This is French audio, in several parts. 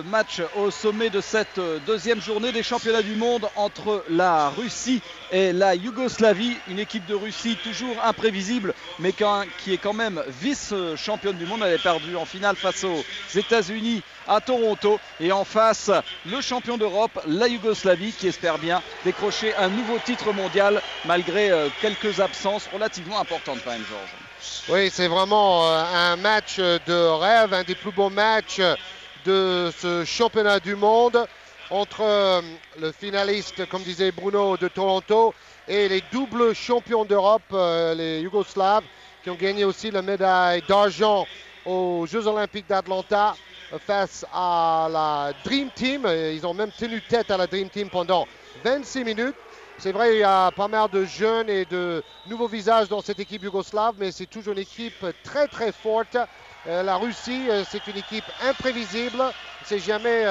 Match au sommet de cette deuxième journée des championnats du monde entre la Russie et la Yougoslavie. Une équipe de Russie toujours imprévisible, mais qui est quand même vice-championne du monde. Elle est perdue en finale face aux États-Unis à Toronto. Et en face, le champion d'Europe, la Yougoslavie, qui espère bien décrocher un nouveau titre mondial malgré quelques absences relativement importantes quand même, Georges. Oui, c'est vraiment un match de rêve, un des plus beaux matchs de ce championnat du monde entre le finaliste, comme disait Bruno, de Toronto et les doubles champions d'Europe, les Yougoslaves, qui ont gagné aussi la médaille d'argent aux Jeux Olympiques d'Atlanta face à la Dream Team. Ils ont même tenu tête à la Dream Team pendant 26 minutes. C'est vrai, il y a pas mal de jeunes et de nouveaux visages dans cette équipe yougoslave, mais c'est toujours une équipe très très forte. La Russie, c'est une équipe imprévisible. On ne sait jamais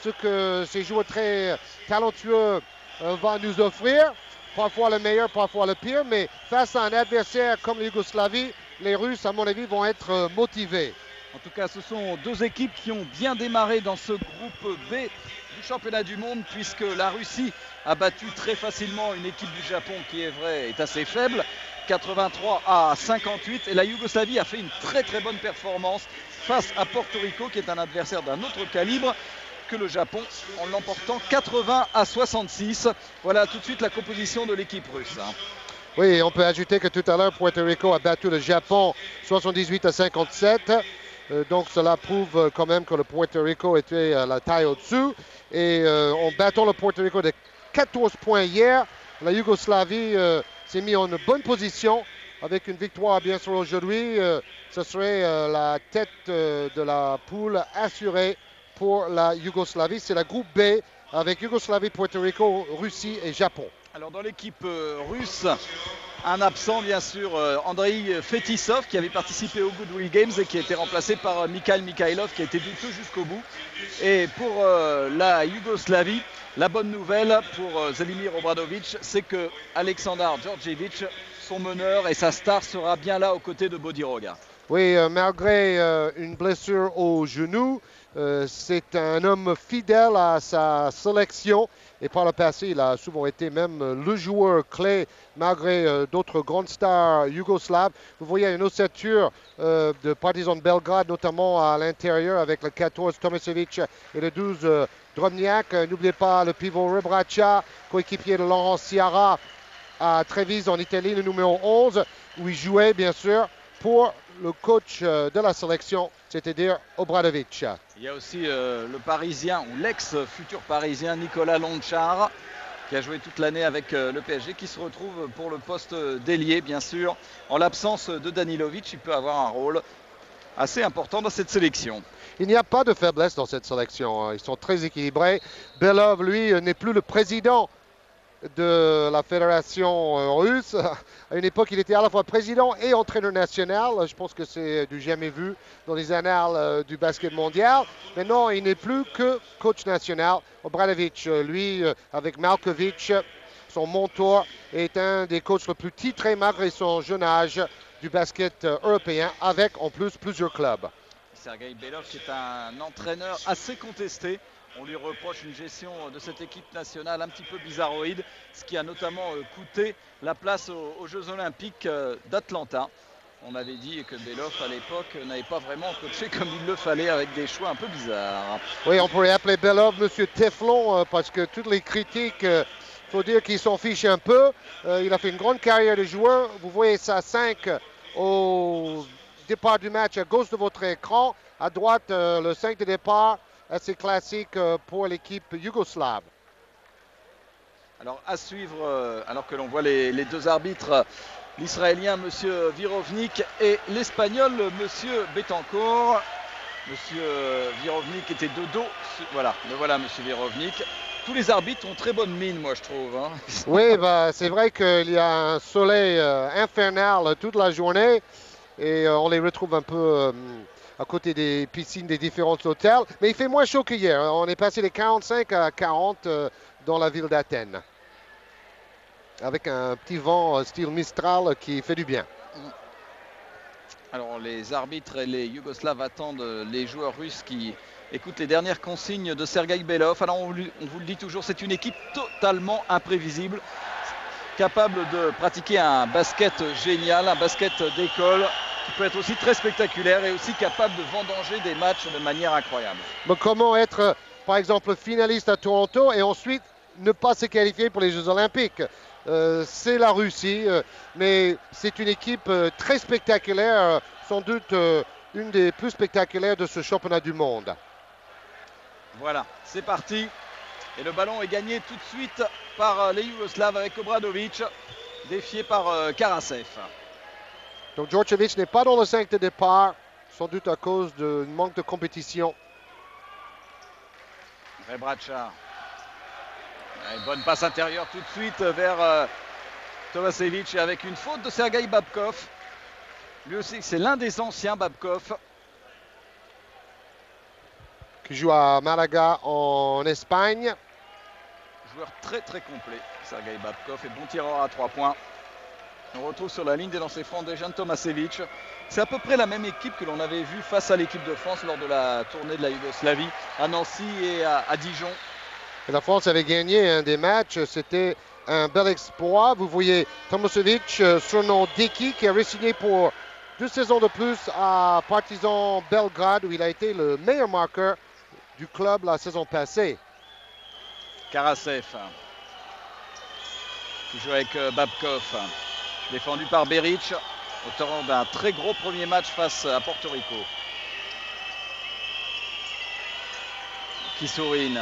ce que ces joueurs très talentueux vont nous offrir. Parfois le meilleur, parfois le pire, mais face à un adversaire comme la Yougoslavie, les Russes, à mon avis, vont être motivés. En tout cas, ce sont deux équipes qui ont bien démarré dans ce groupe B du championnat du monde, puisque la Russie a battu très facilement une équipe du Japon qui est vrai est assez faible, 83 à 58, et la Yougoslavie a fait une très très bonne performance face à Porto Rico, qui est un adversaire d'un autre calibre que le Japon, en l'emportant 80 à 66. Voilà tout de suite la composition de l'équipe russe. Oui, on peut ajouter que tout à l'heure, Puerto Rico a battu le Japon 78 à 57. Donc cela prouve quand même que le Puerto Rico était à la taille au-dessus. Et en battant le Puerto Rico de 14 points hier, la Yougoslavie s'est mise en bonne position avec une victoire bien sûr aujourd'hui. Ce serait la tête de la poule assurée pour la Yougoslavie. C'est la groupe B avec Yougoslavie, Puerto Rico, Russie et Japon. Alors dans l'équipe russe, un absent bien sûr, Andrei Fetisov, qui avait participé au Goodwill Games et qui a été remplacé par Mikhail Mikhailov, qui a été douteux jusqu'au bout. Et pour la Yougoslavie, la bonne nouvelle pour Zelimir Obradovic, c'est que Aleksandar Djordjevic, son meneur et sa star, sera bien là aux côtés de Bodiroga. Oui, malgré une blessure au genou, c'est un homme fidèle à sa sélection. Et par le passé, il a souvent été même le joueur clé malgré d'autres grandes stars yougoslaves. Vous voyez une ossature de Partizan Belgrade, notamment à l'intérieur avec le 14 Tomasevic et le 12 Drobniak. N'oubliez pas le pivot Rebraca, coéquipier de Laurent Ciara à Treviso en Italie, le numéro 11, où il jouait bien sûr pour le coach de la sélection, c'est-à-dire Obradovic. Il y a aussi le Parisien, ou l'ex-futur Parisien Nicolas Lonchar, qui a joué toute l'année avec le PSG, qui se retrouve pour le poste d'ailier, bien sûr. En l'absence de Danilovic, il peut avoir un rôle assez important dans cette sélection. Il n'y a pas de faiblesse dans cette sélection. Ils sont très équilibrés. Belov, lui, n'est plus le président de la fédération russe. À une époque, il était à la fois président et entraîneur national. Je pense que c'est du jamais vu dans les annales du basket mondial. Maintenant, il n'est plus que coach national. Obradovic, lui, avec Malkovic, son mentor, est un des coachs les plus titrés malgré son jeune âge du basket européen, avec en plus plusieurs clubs. Sergei Belov, qui est un entraîneur assez contesté. On lui reproche une gestion de cette équipe nationale un petit peu bizarroïde, ce qui a notamment coûté la place aux Jeux Olympiques d'Atlanta. On avait dit que Belov, à l'époque, n'avait pas vraiment coaché comme il le fallait, avec des choix un peu bizarres. Oui, on pourrait appeler Belov Monsieur Teflon, parce que toutes les critiques, il faut dire qu'il s'en fiche un peu. Il a fait une grande carrière de joueur. Vous voyez ça 5 au départ du match à gauche de votre écran. À droite, le 5 de départ. Assez classique pour l'équipe yougoslave. Alors à suivre, alors que l'on voit les deux arbitres, l'Israélien M. Virovnik et l'Espagnol M. Betancourt. M. Virovnik était de dos. Voilà, le voilà M. Virovnik. Tous les arbitres ont très bonne mine, moi je trouve. Hein. Oui, bah, c'est vrai qu'il y a un soleil infernal toute la journée et on les retrouve un peu à côté des piscines des différents hôtels. Mais il fait moins chaud qu'hier. On est passé de 45 à 40 dans la ville d'Athènes. Avec un petit vent style Mistral qui fait du bien. Alors les arbitres et les Yougoslaves attendent les joueurs russes qui Écoute les dernières consignes de Sergueï Belov. Alors on vous le dit toujours, c'est une équipe totalement imprévisible, capable de pratiquer un basket génial, un basket d'école, qui peut être aussi très spectaculaire et aussi capable de vendanger des matchs de manière incroyable. Mais comment être, par exemple, finaliste à Toronto et ensuite ne pas se qualifier pour les Jeux Olympiques? C'est la Russie, mais c'est une équipe très spectaculaire, sans doute une des plus spectaculaires de ce championnat du monde. Voilà, c'est parti. Et le ballon est gagné tout de suite par les Yougoslaves avec Obradovic, défié par Karasev. Donc Djordjevic n'est pas dans le 5 de départ, sans doute à cause d'un manque de compétition. Rebraca. Une bonne passe intérieure tout de suite vers Tomasevic avec une faute de Sergueï Babkov. Lui aussi, c'est l'un des anciens Babkov. Qui joue à Malaga en Espagne. Joueur très très complet, Sergueï Babkov, et bon tireur à 3 points. On retrouve sur la ligne des lancers francs Dejan Tomasevic. C'est à peu près la même équipe que l'on avait vue face à l'équipe de France lors de la tournée de la Yougoslavie à Nancy et à Dijon. Et la France avait gagné un des matchs, c'était un bel exploit. Vous voyez Tomasevic, surnom Deki, qui a re-signé pour 2 saisons de plus à Partizan Belgrade, où il a été le meilleur marqueur du club la saison passée. Karasev, qui joue avec Babkov, défendu par Beric, auteur d'un très gros premier match face à Porto Rico. Kissourine,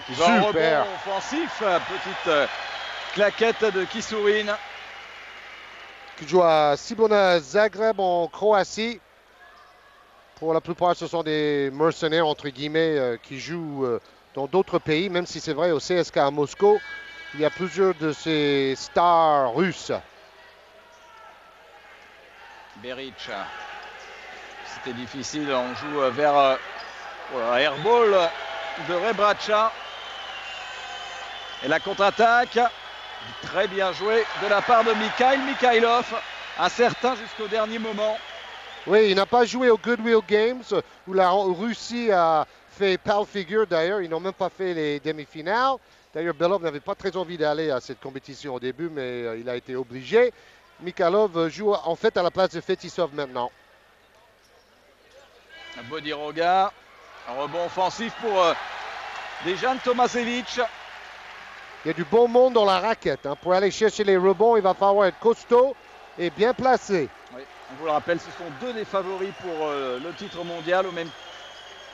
qui va en rebond offensif, petite claquette de Kissourine. Qui joue à Cibona Zagreb en Croatie. Pour la plupart, ce sont des mercenaires, entre guillemets, qui jouent dans d'autres pays, même si c'est vrai, au CSK à Moscou, il y a plusieurs de ces stars russes. Beric, c'était difficile, on joue vers airball de Rebraca. Et la contre-attaque, très bien joué de la part de Mikhail Mikhailov, incertain jusqu'au dernier moment. Oui, il n'a pas joué aux Goodwill Games, où la Russie a fait pâle figure d'ailleurs. Ils n'ont même pas fait les demi-finales. D'ailleurs, Belov n'avait pas très envie d'aller à cette compétition au début, mais il a été obligé. Mikhailov joue en fait à la place de Fetisov maintenant. Bodiroga, un rebond offensif pour Dejan Tomasevic. Il y a du bon monde dans la raquette. Pour aller chercher les rebonds, il va falloir être costaud et bien placé. Oui, on vous le rappelle, ce sont 2 des favoris pour le titre mondial, au même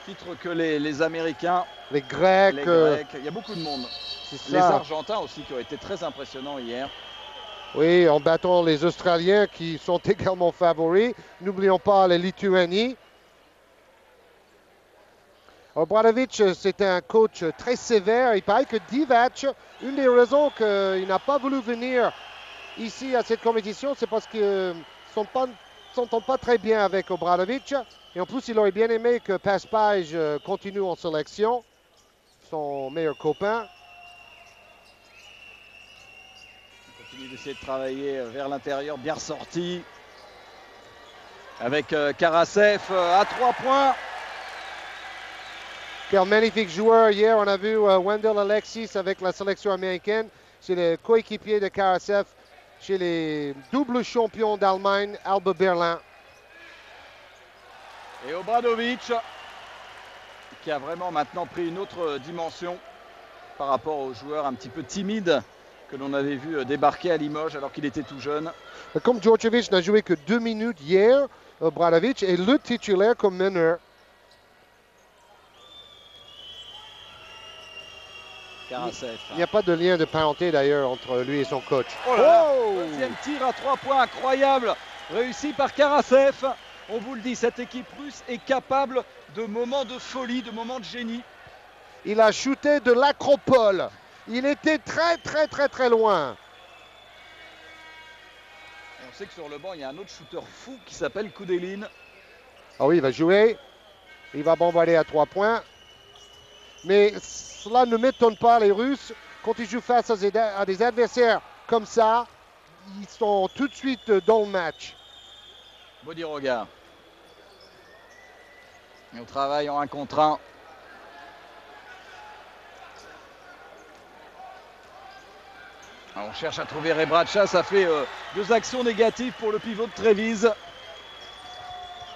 titre que les Américains. Les Grecs. Il y a beaucoup de monde. Les Argentins aussi qui ont été très impressionnants hier. Oui, en battant les Australiens qui sont également favoris. N'oublions pas la Lituanie. Obradovic, c'est un coach très sévère. Il paraît que Divac, une des raisons qu'il n'a pas voulu venir ici à cette compétition, c'est parce qu'ils ne s'entendent pas très bien avec Obradovic. Et en plus, il aurait bien aimé que Paspage continue en sélection, son meilleur copain. On continue d'essayer de travailler vers l'intérieur, bien ressorti. Avec Karasev à 3 points. Quel magnifique joueur. Hier, on a vu Wendell Alexis avec la sélection américaine. C'est le coéquipier de Karasev chez les doubles champions d'Allemagne, Alba Berlin. Et Obradovic, qui a vraiment maintenant pris une autre dimension par rapport aux joueurs un petit peu timides que l'on avait vu débarquer à Limoges alors qu'il était tout jeune. Comme Djordjevic n'a joué que 2 minutes hier, Obradovic est le titulaire comme meneur. Karasev. Il n'y a pas de lien de parenté d'ailleurs entre lui et son coach. Oh là là, deuxième tir à 3 points incroyable, réussi par Karasev. On vous le dit, cette équipe russe est capable de moments de folie, de moments de génie. Il a shooté de l'acropole. Il était très loin. Et on sait que sur le banc, il y a un autre shooter fou qui s'appelle Koudelin. Ah oui, il va jouer. Il va bombarder à 3 points. Mais cela ne m'étonne pas, les Russes, quand ils jouent face à des adversaires comme ça, ils sont tout de suite dans le match. Bodiroga. Et on travaille en 1 contre 1. On cherche à trouver Rebraca, ça fait 2 actions négatives pour le pivot de Trévise.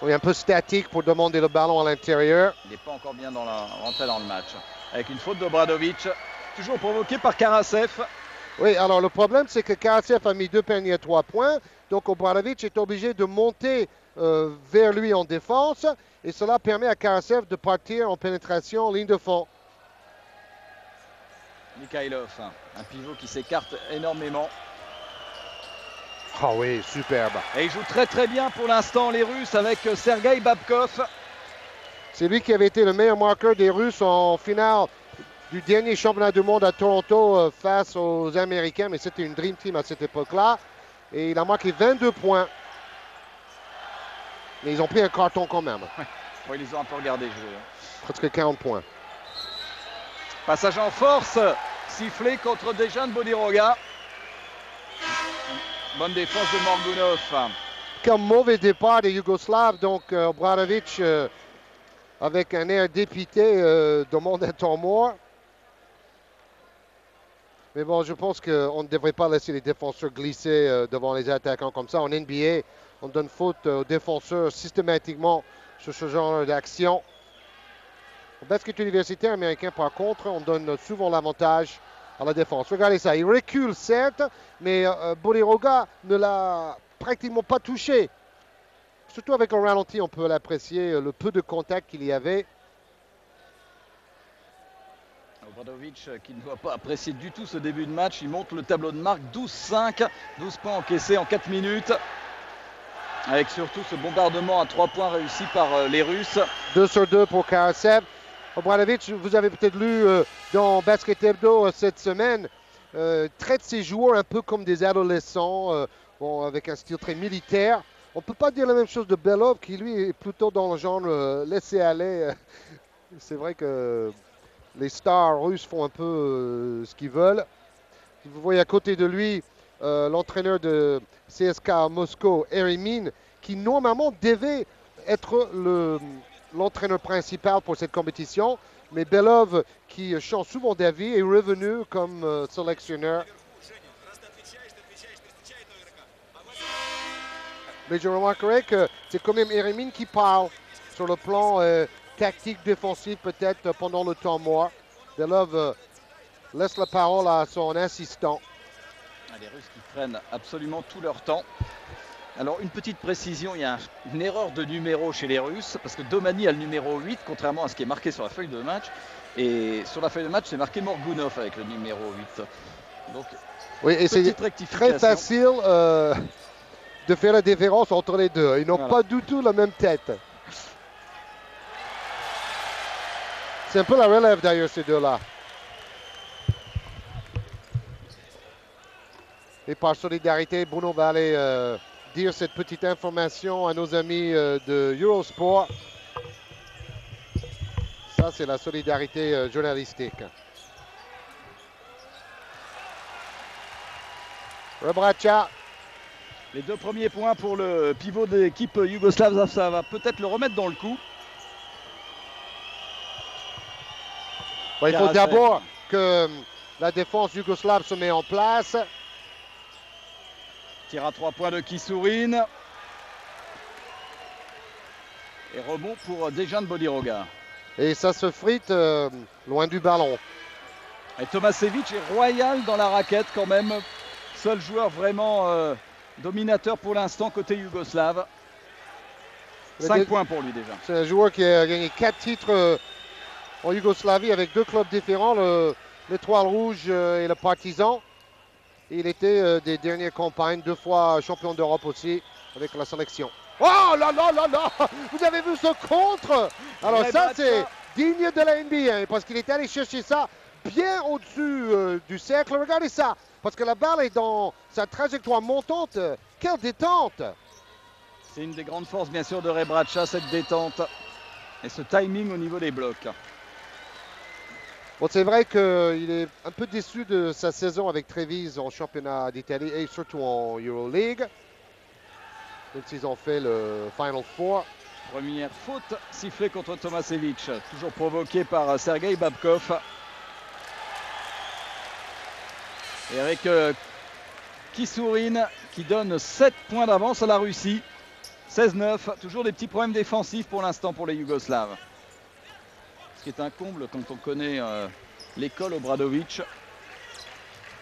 Oui, un peu statique pour demander le ballon à l'intérieur. Il n'est pas encore bien rentré dans le match. Avec une faute d'Obradovic, toujours provoquée par Karasev. Oui, alors le problème, c'est que Karasev a mis 2 paniers à 3 points. Donc Obradovic est obligé de monter vers lui en défense. Et cela permet à Karasev de partir en pénétration en ligne de fond. Mikhailov, un pivot qui s'écarte énormément. Ah oui, superbe. Et il joue très très bien pour l'instant les Russes avec Sergei Babkov. C'est lui qui avait été le meilleur marqueur des Russes en finale du dernier championnat du monde à Toronto face aux Américains. Mais c'était une Dream Team à cette époque-là. Et il a marqué 22 points. Mais ils ont pris un carton quand même. Ouais, ils les ont un peu regardé jouer. Presque 40 points. Passage en force, sifflé contre Dejan Bodiroga. Bonne défense de Morgunov. Quel mauvais départ des Yougoslaves. Donc Obradovic, avec un air dépité, demande un temps mort. Mais bon, je pense qu'on ne devrait pas laisser les défenseurs glisser devant les attaquants comme ça. En NBA, on donne faute aux défenseurs systématiquement sur ce genre d'action. Au basket universitaire américain, par contre, on donne souvent l'avantage à la défense. Regardez ça, il recule certes, mais Bodiroga ne l'a pratiquement pas touché. Surtout avec un ralenti, on peut l'apprécier, le peu de contact qu'il y avait. Obradovic qui ne doit pas apprécier du tout ce début de match. Il monte le tableau de marque 12-5, 12 points encaissés en 4 minutes. Avec surtout ce bombardement à 3 points réussi par les Russes. 2 sur 2 pour Karasev. Obradovic, vous avez peut-être lu dans Basket Hebdo cette semaine, traite ses joueurs un peu comme des adolescents, bon, avec un style très militaire. On ne peut pas dire la même chose de Belov, qui lui est plutôt dans le genre laisser aller. C'est vrai que les stars russes font un peu ce qu'ils veulent. Vous voyez à côté de lui l'entraîneur de CSKA Moscou, Eremin, qui normalement devait être l'entraîneur principal pour cette compétition. Mais Belov, qui change souvent d'avis, est revenu comme sélectionneur. Mais je remarquerai que c'est quand même Eremin qui parle sur le plan tactique défensif peut-être pendant le temps mort. Belov laisse la parole à son assistant. Les Russes qui prennent absolument tout leur temps. Alors une petite précision, il y a une erreur de numéro chez les Russes, parce que Domani a le numéro 8, contrairement à ce qui est marqué sur la feuille de match. Et sur la feuille de match, c'est marqué Morgunov avec le numéro 8. Donc, oui, et c'est très facile de faire la différence entre les deux. Ils n'ont pas du tout la même tête. C'est un peu la relève d'ailleurs, ces deux-là. Et par solidarité, Bruno va aller dire cette petite information à nos amis de Eurosport. Ça, c'est la solidarité journalistique. Rebraca. Les 2 premiers points pour le pivot de l'équipe yougoslave, ça va peut-être le remettre dans le coup. Bon, il faut d'abord que la défense yougoslave se met en place. Tir à 3 points de Kissourine. Et rebond pour Dejan Bodiroga. Et ça se frite loin du ballon. Et Tomasevic est royal dans la raquette quand même. Seul joueur vraiment dominateur pour l'instant côté yougoslave. 5 points pour lui déjà. C'est un joueur qui a gagné 4 titres en Yougoslavie avec 2 clubs différents, l'Étoile Rouge et le Partizan. Il était des dernières campagnes, 2 fois champion d'Europe aussi avec la sélection. Oh là là là là! Vous avez vu ce contre? Alors ça, c'est digne de la NBA parce qu'il est allé chercher ça bien au-dessus du cercle. Regardez ça, parce que la balle est dans sa trajectoire montante. Quelle détente! C'est une des grandes forces, bien sûr, de Rebraca, cette détente et ce timing au niveau des blocs. Bon, c'est vrai qu'il est un peu déçu de sa saison avec Trévise en championnat d'Italie et surtout en Euroleague. Même s'ils ont fait le Final Four. Première faute sifflée contre Tomasevic, toujours provoquée par Sergei Babkov. Et avec Kisurin qui donne 7 points d'avance à la Russie. 16-9, toujours des petits problèmes défensifs pour l'instant pour les Yougoslaves. Ce qui est un comble quand on connaît l'école Obradovic.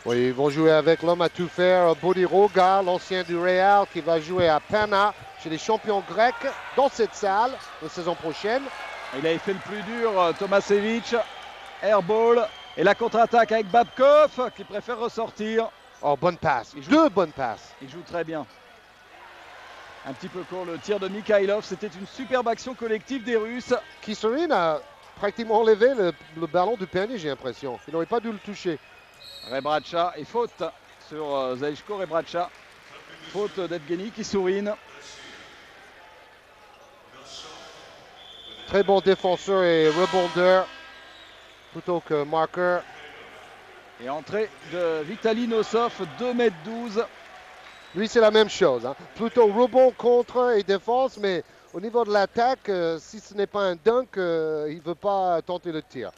Oui, ils vont jouer avec l'homme à tout faire, Bodiroga, l'ancien du Real, qui va jouer à Pana, chez les champions grecs, dans cette salle, la saison prochaine. Il avait fait le plus dur, Tomasevic, airball, et la contre-attaque avec Babkov, qui préfère ressortir. Oh, bonne passe, deux bonnes passes. Il joue très bien. Un petit peu court le tir de Mikhailov, c'était une superbe action collective des Russes. Kisurin a pratiquement enlevé le ballon du panier, j'ai l'impression. Il n'aurait pas dû le toucher. Rebraca et faute sur Zaishko Rebraca. Faute d'Evgeny Kisurin. Très bon défenseur et rebondeur plutôt que marqueur. Et entrée de Vitaly Nosov, 2,12 m. Lui, c'est la même chose. Hein. Plutôt rebond contre et défense, mais au niveau de l'attaque, si ce n'est pas un dunk, il ne veut pas tenter le tir.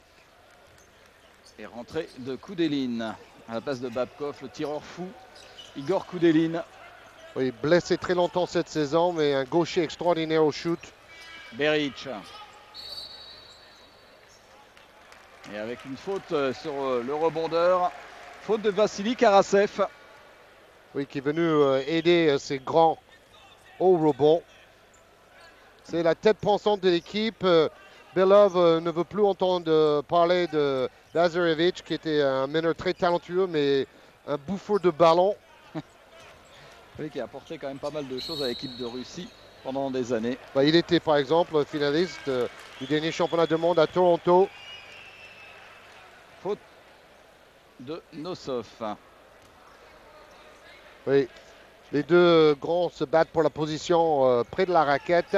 Et rentrée de Koudelin à la place de Babkov, le tireur fou, Igor Koudelin. Oui, blessé très longtemps cette saison, mais un gaucher extraordinaire au shoot. Beric. Et avec une faute sur le rebondeur, faute de Vassili Karasev. Oui, qui est venu aider ses grands au rebond. C'est la tête pensante de l'équipe. Belov ne veut plus entendre parler de Lazarevic, qui était un meneur très talentueux, mais un bouffeur de ballon. Oui, qui a apporté quand même pas mal de choses à l'équipe de Russie pendant des années. Bah, il était par exemple finaliste du dernier championnat du monde à Toronto. Faute de Nosov. Oui, les deux grands se battent pour la position près de la raquette.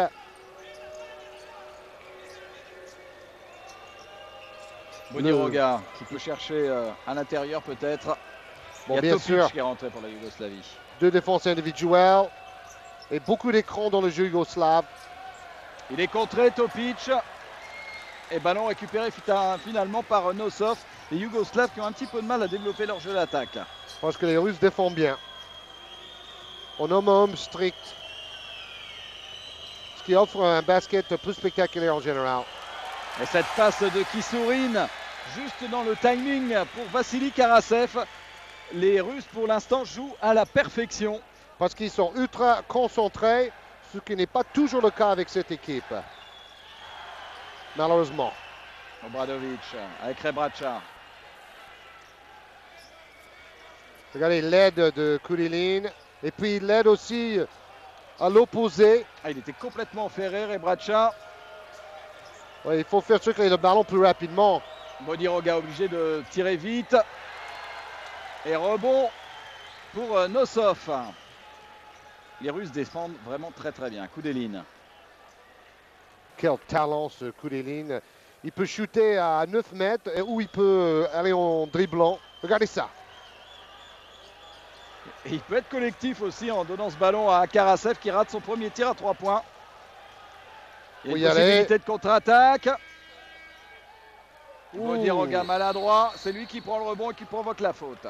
Bodiroga qui peut chercher à l'intérieur peut-être. Bon, il y a bien Topic sûr, qui est rentré pour la Yougoslavie. Deux défenses individuelles et beaucoup d'écrans dans le jeu yougoslave. Il est contré, Topic. Et ballon récupéré finalement par Nosov. Les Yougoslaves qui ont un petit peu de mal à développer leur jeu d'attaque. Parce que les Russes défendent bien. En homme strict. Ce qui offre un basket plus spectaculaire en général. Et cette passe de Kisurin, juste dans le timing pour Vassili Karasev. Les Russes pour l'instant jouent à la perfection. Parce qu'ils sont ultra concentrés, ce qui n'est pas toujours le cas avec cette équipe. Malheureusement. Obradovic avec Rebraca. Regardez l'aide de Koudelin. Et puis l'aide aussi à l'opposé. Ah, il était complètement ferré, Rebraca. Ouais, il faut faire circuler le ballon plus rapidement. Bodiroga obligé de tirer vite. Et rebond pour Nosov. Les Russes défendent vraiment très très bien. Koudelin. Quel talent ce Koudelin. Il peut shooter à 9 mètres ou il peut aller en dribblant. Regardez ça. Et il peut être collectif aussi en donnant ce ballon à Karasev qui rate son premier tir à 3 points. Il y a une possibilité de contre-attaque. Bodiroga maladroit, c'est lui qui prend le rebond et qui provoque la faute.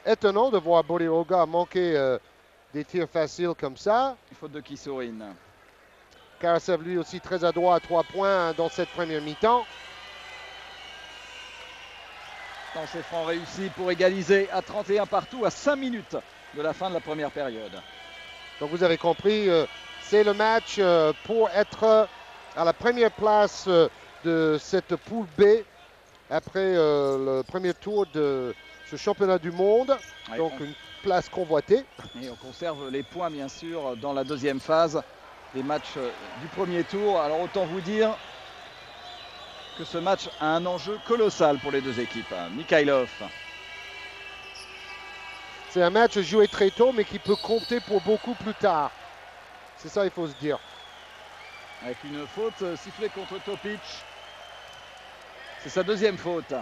Étonnant de voir Bodiroga manquer des tirs faciles comme ça. Faute de Kisurin. Karasev lui aussi très adroit à 3 points dans cette première mi-temps. Lancer franc réussi pour égaliser à 31 partout à 5 minutes de la fin de la première période. Donc vous avez compris, c'est le match pour être à la première place de cette poule B après le premier tour de ce championnat du monde. Ouais, donc une place convoitée. Et on conserve les points bien sûr dans la deuxième phase des matchs du premier tour. Alors autant vous dire que ce match a un enjeu colossal pour les deux équipes. Mikhailov. C'est un match joué très tôt mais qui peut compter pour beaucoup plus tard. C'est ça il faut se dire. Avec une faute sifflée contre Topic. C'est sa deuxième faute.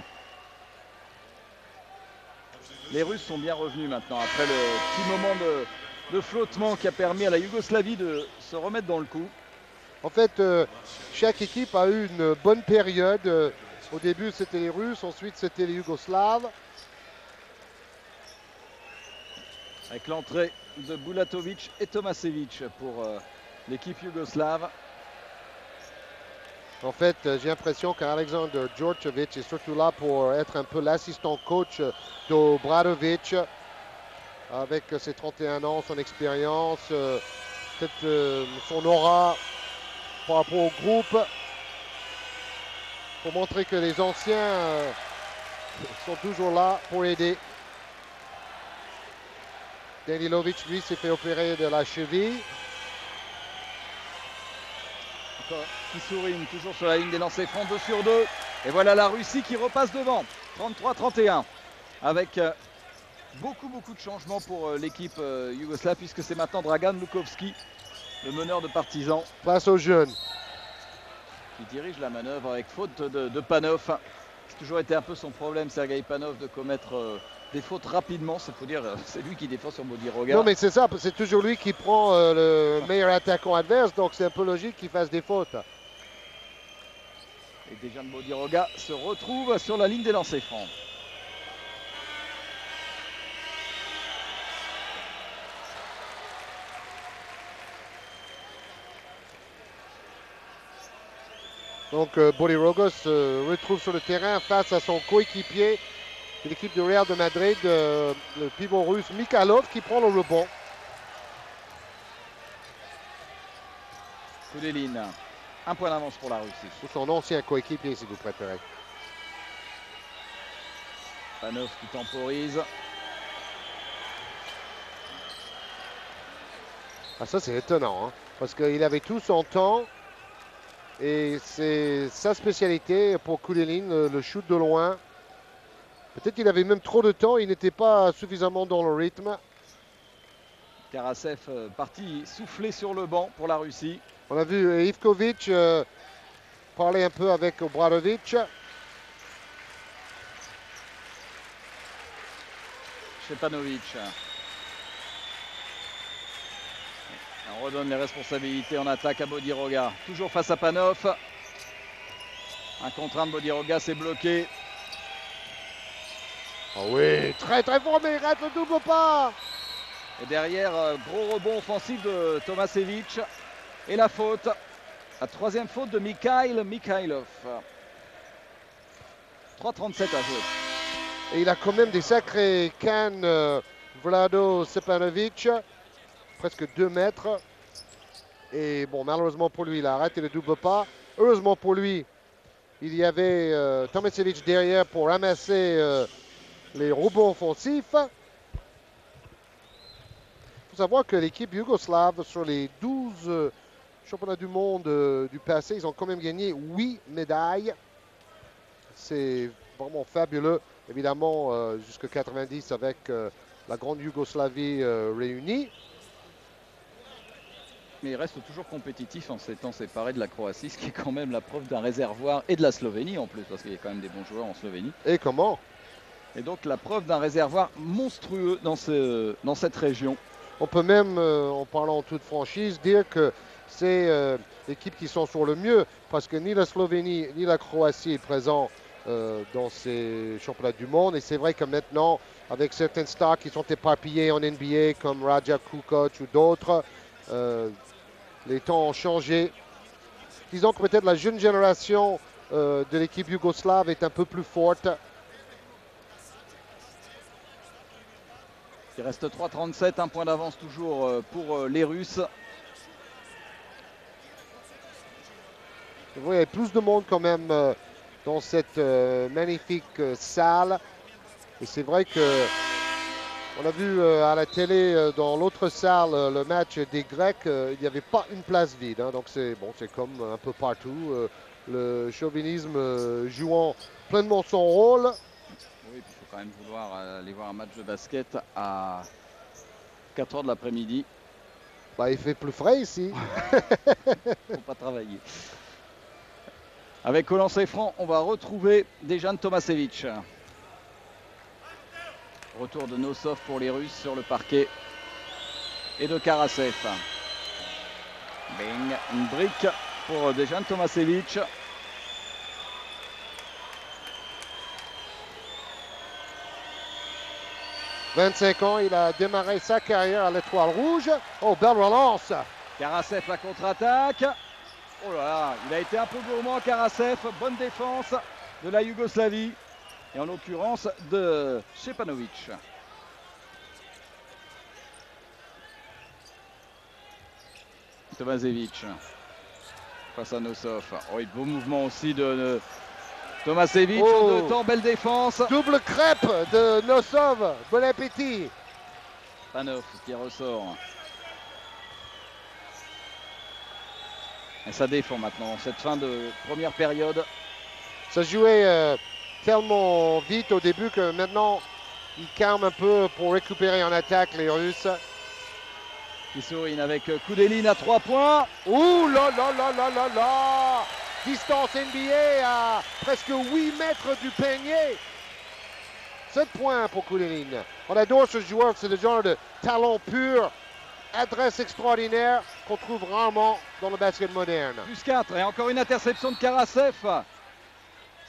Les Russes sont bien revenus maintenant après le petit moment de flottement qui a permis à la Yougoslavie de se remettre dans le coup. En fait, chaque équipe a eu une bonne période. Au début, c'était les Russes, ensuite, c'était les Yougoslaves. Avec l'entrée de Bulatovic et Tomasevic pour l'équipe yougoslave. En fait, j'ai l'impression qu'Alexander Djordjevic est surtout là pour être un peu l'assistant coach d'Obradovic. Avec ses 31 ans, son expérience, peut-être son aura par rapport au groupe. Pour montrer que les anciens sont toujours là pour aider. Danilovic, lui, s'est fait opérer de la cheville. Kisurin toujours sur la ligne des lancers francs 2 sur 2. Et voilà la Russie qui repasse devant. 33-31. Avec beaucoup de changements pour l'équipe yougoslave, puisque c'est maintenant Dragan Lukovski, le meneur de Partizan. Place aux jeunes. Qui dirige la manœuvre avec faute de Panov. C'est toujours été un peu son problème, Sergei Panov, de commettre des fautes rapidement. Il faut dire, c'est lui qui défend sur Bodiroga. Non, mais c'est ça, c'est toujours lui qui prend le meilleur attaquant adverse, donc c'est un peu logique qu'il fasse des fautes. Et Dejan Bodiroga se retrouve sur la ligne des lancers francs. Donc Bodiroga se retrouve sur le terrain face à son coéquipier de l'équipe du Real de Madrid, le pivot russe Mikhailov qui prend le rebond. Koudelin, un point d'avance pour la Russie. Ou son ancien coéquipier si vous préférez. Panov qui temporise. Ah, ça c'est étonnant, hein, parce qu'il avait tout son temps. Et c'est sa spécialité pour Koudelin, le shoot de loin. Peut-être qu'il avait même trop de temps, il n'était pas suffisamment dans le rythme. Karasev parti souffler sur le banc pour la Russie. On a vu Ivkovic parler un peu avec Obradovic. Stepanovic. On redonne les responsabilités en attaque à Bodiroga. Toujours face à Panov. Un contre 1 de Bodiroga, c'est bloqué. Oh oui, très fort, mais il rate le double pas. Et derrière, gros rebond offensif de Tomasevic. Et la faute. La troisième faute de Mikhailov. 3,37 à jouer. Et il a quand même des sacrés cannes, Vlado Stepanovic. Presque 2 mètres. Et bon, malheureusement pour lui, il a raté le double pas. Heureusement pour lui, il y avait Tomasevic derrière pour ramasser les rebonds offensifs. Il faut savoir que l'équipe yougoslave, sur les 12 championnats du monde du passé, ils ont quand même gagné 8 médailles. C'est vraiment fabuleux. Évidemment, jusqu'à 90 avec la grande Yougoslavie réunie. Mais il reste toujours compétitif en s'étant séparé de la Croatie, ce qui est quand même la preuve d'un réservoir, et de la Slovénie en plus, parce qu'il y a quand même des bons joueurs en Slovénie. Et comment? Et donc la preuve d'un réservoir monstrueux dans cette région. On peut même, en parlant en toute franchise, dire que c'est l'équipe qui sont sur le mieux, parce que ni la Slovénie ni la Croatie est présent dans ces championnats du monde. Et c'est vrai que maintenant, avec certaines stars qui sont éparpillées en NBA, comme Radja Kukoc ou d'autres, les temps ont changé. Disons que peut-être la jeune génération de l'équipe yougoslave est un peu plus forte. Il reste 3,37, un point d'avance toujours pour les Russes. Vous voyez, il y a plus de monde quand même dans cette magnifique salle. Et c'est vrai que on a vu à la télé dans l'autre salle le match des Grecs, il n'y avait pas une place vide. Hein, donc c'est bon, c'est comme un peu partout. Le chauvinisme jouant pleinement son rôle. Oui, il faut quand même vouloir aller voir un match de basket à 4 h de l'après-midi. Bah, il fait plus frais ici. Faut pas travailler. Avec au lancer franc, on va retrouver Dejan Tomasevic. Retour de Nosov pour les Russes sur le parquet. Et de Karasev. Bing, une brique pour Dejan Tomašević. « 25 ans, il a démarré sa carrière à l'Étoile Rouge. Oh, belle relance. Karasev, la contre-attaque. Oh là là, il a été un peu gourmand, Karasev. Bonne défense de la Yougoslavie. Et en l'occurrence de Šćepanović. Tomašević face à Nosov. Oh, beau mouvement aussi de Tomašević. Oh. En deux temps, belle défense. Double crêpe de Nosov. Bon appétit. Panov qui ressort. Et ça défend maintenant, cette fin de première période. Ça jouait tellement vite au début que maintenant, il calme un peu pour récupérer en attaque les Russes. Kisurin avec Kudelin à 3 points. Ouh là là là là là là. Distance NBA à presque 8 mètres du panier. 7 points pour Kudelin. On adore ce joueur, c'est le genre de talent pur, adresse extraordinaire qu'on trouve rarement dans le basket moderne. Plus 4 et encore une interception de Karasev.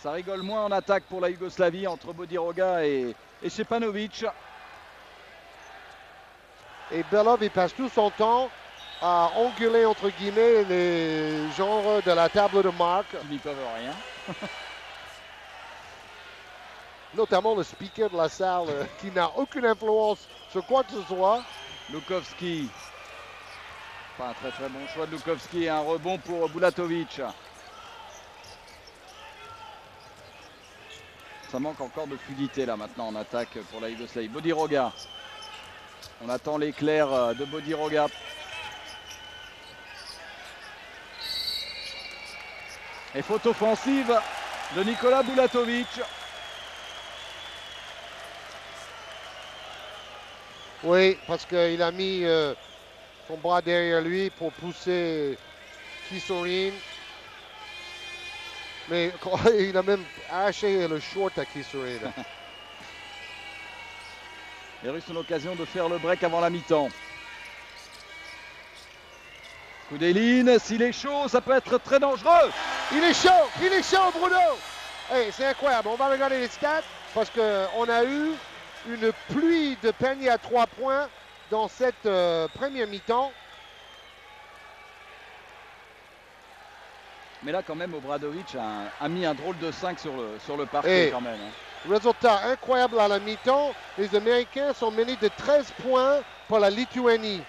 Ça rigole moins en attaque pour la Yougoslavie entre Bodiroga et Šćepanović. Et Belov, il passe tout son temps à engueuler, entre guillemets, les genres de la table de marque. Qui n'y peuvent rien. Notamment le speaker de la salle qui n'a aucune influence sur quoi que ce soit. Lukovski. Pas un très très bon choix de Lukovski et un rebond pour Bulatović. Ça manque encore de fluidité là maintenant en attaque pour la Yougoslavie. Bodiroga. On attend l'éclair de Bodiroga. Et faute offensive de Nikola Bulatović. Oui, parce qu'il a mis son bras derrière lui pour pousser Kisurin. Mais il a même arraché le short à Kisurin. Les Russes ont l'occasion de faire le break avant la mi-temps. Kudelin, s'il est chaud, ça peut être très dangereux. Il est chaud Bruno. Hey, c'est incroyable, on va regarder les stats parce qu'on a eu une pluie de paniers à 3 points dans cette première mi-temps. Mais là quand même Obradović a mis un drôle de 5 sur le parquet quand même. Hein. Résultat incroyable à la mi-temps. Les Américains sont menés de 13 points pour la Lituanie.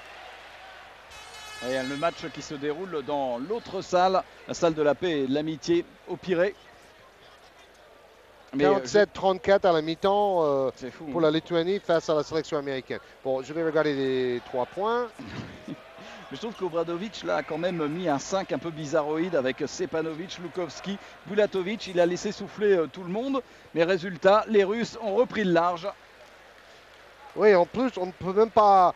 Et le match qui se déroule dans l'autre salle, la salle de la paix et de l'amitié au Pirée. 47-34 à la mi-temps pour hein. la Lituanie face à la sélection américaine. Bon, je vais regarder les 3 points. Mais je trouve qu'Obradović là a quand même mis un 5 un peu bizarroïde avec Šćepanović, Lukovski, Bulatović. Il a laissé souffler tout le monde. Mais résultat, les Russes ont repris le large. Oui, en plus, on ne peut même pas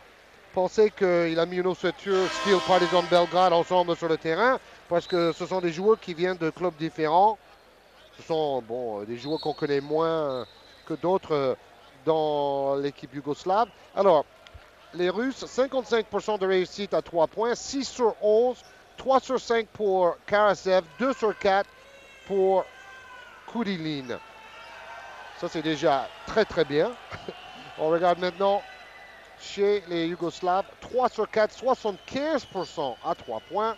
penser qu'il a mis une ossature style Partizan Belgrade ensemble sur le terrain. Parce que ce sont des joueurs qui viennent de clubs différents. Ce sont des joueurs qu'on connaît moins que d'autres dans l'équipe yougoslave. Alors, les Russes, 55% de réussite à 3 points, 6 sur 11, 3 sur 5 pour Karasev, 2 sur 4 pour Kudelin. Ça, c'est déjà très, très bien. On regarde maintenant chez les Yougoslaves, 3 sur 4, 75% à 3 points,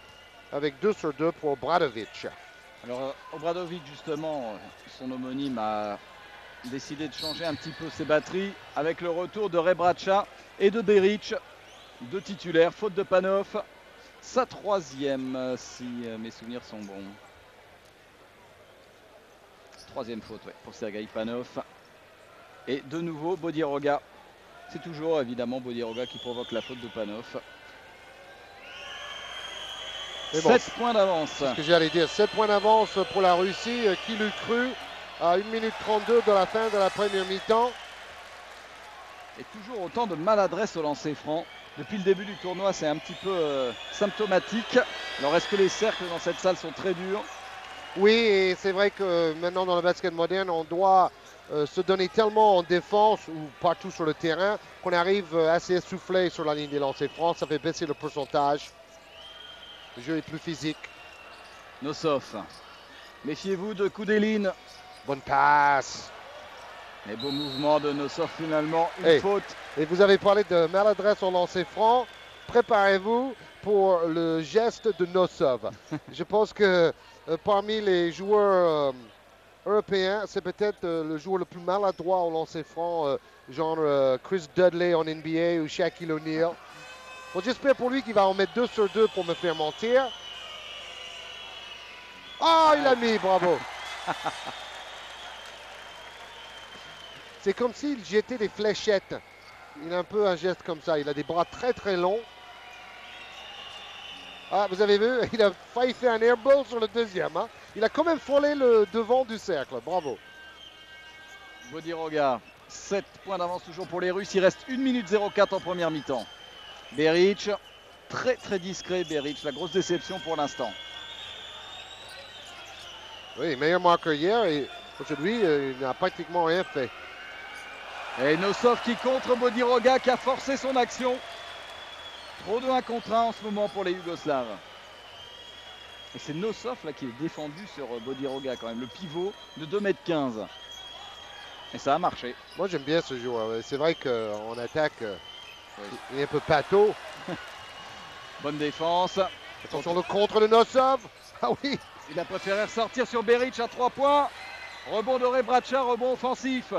avec 2 sur 2 pour Obradović. Alors, Obradović, justement, son homonyme a décidé de changer un petit peu ses batteries avec le retour de Rebraca et de Berić, deux titulaires, faute de Panov, sa troisième si mes souvenirs sont bons. Troisième faute pour Sergei Panov. Et de nouveau Bodiroga. C'est toujours évidemment Bodiroga qui provoque la faute de Panov. 7 points d'avance. C'est ce que j'allais dire, 7 points d'avance pour la Russie, qui l'eût cru à 1 minute 32 de la fin de la première mi-temps. Et toujours autant de maladresse au lancer franc. Depuis le début du tournoi, c'est un petit peu symptomatique. Alors, est-ce que les cercles dans cette salle sont très durs? Oui, et c'est vrai que maintenant dans le basket moderne, on doit se donner tellement en défense ou partout sur le terrain qu'on arrive assez essoufflé sur la ligne des lancers francs. Ça fait baisser le pourcentage. Le jeu est plus physique. Nosov. Méfiez-vous de Koudelin. Bonne passe. Et beau mouvement de Nosov finalement. Une faute. Et vous avez parlé de maladresse au lancer franc. Préparez-vous pour le geste de Nosov. Je pense que parmi les joueurs européens, c'est peut-être le joueur le plus maladroit au lancer franc, genre Chris Dudley en NBA ou Shaquille O'Neal. Bon, j'espère pour lui qu'il va en mettre 2 sur 2 pour me faire mentir. Ah, il a mis, bravo. C'est comme s'il jetait des fléchettes. Il a un peu un geste comme ça. Il a des bras très très longs. Ah, vous avez vu, il a failli faire un airball sur le deuxième. Hein. Il a quand même frôlé le devant du cercle. Bravo. Bodiroga, 7 points d'avance toujours pour les Russes. Il reste 1 minute 04 en première mi-temps. Beric, très très discret Beric. La grosse déception pour l'instant. Oui, meilleur marqueur hier et aujourd'hui, il n'a pratiquement rien fait. Et Nosov qui contre Bodiroga qui a forcé son action. Trop de 1 contre 1 en ce moment pour les Yougoslaves. Et c'est Nosov là qui est défendu sur Bodiroga quand même. Le pivot de 2,15 m. Et ça a marché. Moi j'aime bien ce joueur. C'est vrai qu'en attaque, il est un peu pâteau. Bonne défense. Attention le contre de Nosov. Ah oui. Il a préféré ressortir sur Beric à 3 points. Rebond de Rebraca, rebond offensif.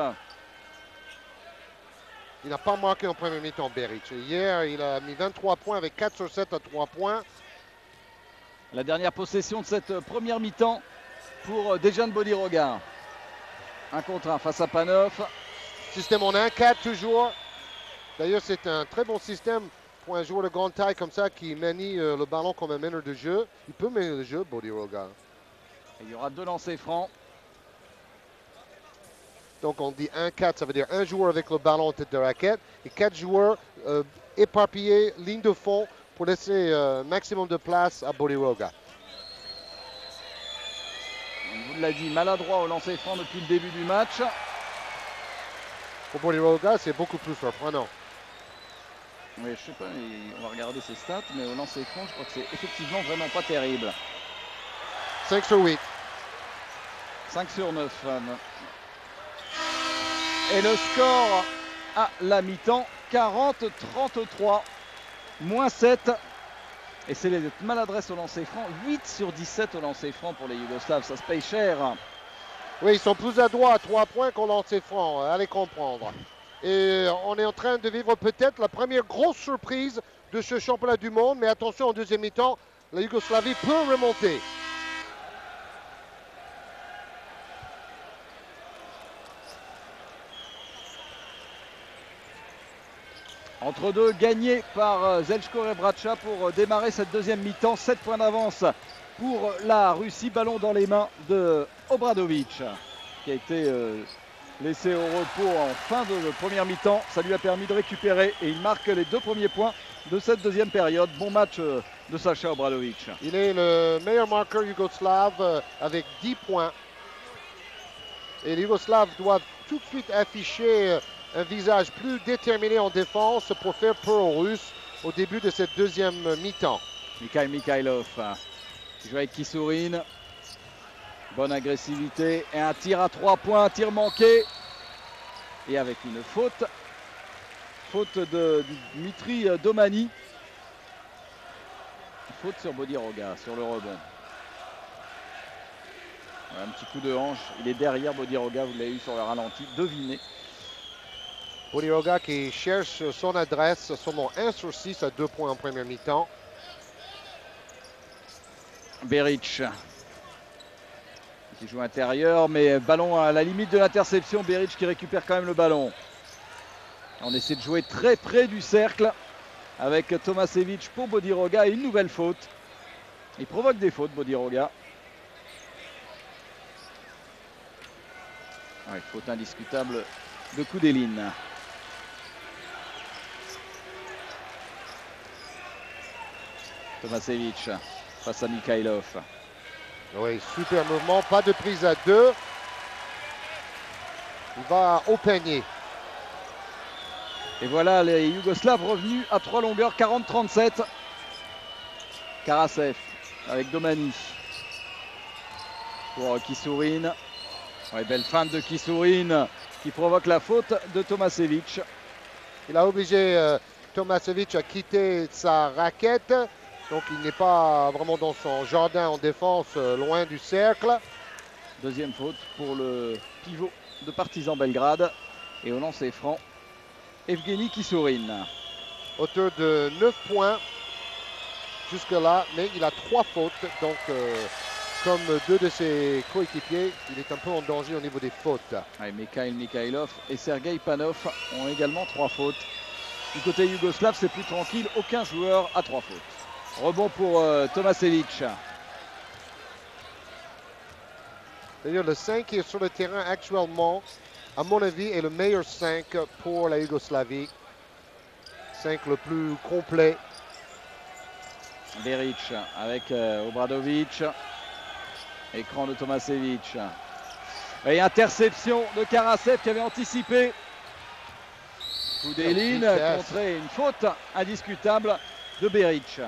Il n'a pas marqué en première mi-temps, Beric. Hier, il a mis 23 points avec 4 sur 7 à 3 points. La dernière possession de cette première mi-temps pour Dejan Bodiroga. 1 contre 1 face à Panov. Système en 1-4 toujours. D'ailleurs, c'est un très bon système pour un joueur de grande taille comme ça qui manie le ballon comme un meneur de jeu. Il peut mener le jeu, Bodiroga. Il y aura 2 lancers francs. Donc on dit 1-4, ça veut dire un joueur avec le ballon en tête de raquette et 4 joueurs éparpillés, ligne de fond pour laisser maximum de place à Bodiroga. On vous l'a dit, maladroit au lancer franc depuis le début du match. Pour Bodiroga, c'est beaucoup plus surprenant. Oui, je sais pas, on va regarder ses stats, mais au lancer franc, je crois que c'est effectivement vraiment pas terrible. 5 sur 8. 5 sur 9. Et le score à la mi-temps, 40-33, moins 7. Et c'est les maladresses au lancer franc, 8 sur 17 au lancer franc pour les Yougoslaves, ça se paye cher. Oui, ils sont plus adroits à 3 points qu'au lancer franc, allez comprendre. Et on est en train de vivre peut-être la première grosse surprise de ce championnat du monde, mais attention, en deuxième mi-temps, la Yougoslavie peut remonter. Entre deux, gagné par Zeljko Rebraca pour démarrer cette deuxième mi-temps. 7 points d'avance pour la Russie. Ballon dans les mains de Obradovic, qui a été laissé au repos en fin de première mi-temps. Ça lui a permis de récupérer et il marque les 2 premiers points de cette deuxième période. Bon match de Sacha Obradovic. Il est le meilleur marqueur yougoslave avec 10 points. Et les Yougoslaves doivent tout de suite afficher un visage plus déterminé en défense pour faire peur aux Russes au début de cette deuxième mi-temps. Mikhail Mikhailov qui joue avec Kissourine. Bonne agressivité et un tir à 3 points, un tir manqué. Et avec une faute. Faute de Dmitri Domani. Faute sur Bodiroga, sur le rebond. Voilà, un petit coup de hanche. Il est derrière Bodiroga, vous l'avez eu sur le ralenti. Devinez. Bodiroga qui cherche son adresse, seulement 1 sur 6 à 2 points en première mi-temps. Beric qui joue intérieur, mais ballon à la limite de l'interception. Beric qui récupère quand même le ballon. On essaie de jouer très près du cercle avec Tomasevic pour Bodiroga et une nouvelle faute. Il provoque des fautes, Bodiroga. Ouais, faute indiscutable de Koudelin. Tomasevic face à Mikhailov. Oui, super mouvement, pas de prise à 2. Il va au panier. Et voilà les Yougoslaves revenus à 3 longueurs, 40-37. Karasev avec Domani. pour Kisourin. Ouais, belle feinte de Kisourin qui provoque la faute de Tomasevic. Il a obligé Tomasevic à quitter sa raquette. Donc il n'est pas vraiment dans son jardin en défense, loin du cercle. Deuxième faute pour le pivot de Partizan Belgrade. Et au lancer franc, Evgeny Kisourin. Auteur de 9 points jusque-là, mais il a 3 fautes. Donc comme 2 de ses coéquipiers, il est un peu en danger au niveau des fautes. Ouais, Mikhail Mikhailov et Sergei Panov ont également 3 fautes. Du côté yougoslave, c'est plus tranquille, aucun joueur à 3 fautes. Rebond pour Tomasevic. D'ailleurs, le 5 qui est sur le terrain actuellement, à mon avis, est le meilleur 5 pour la Yougoslavie. 5 le plus complet. Beric avec Obradovic. Écran de Tomasevic. Et interception de Karasev qui avait anticipé. Koudelin contrait une faute indiscutable de Beric.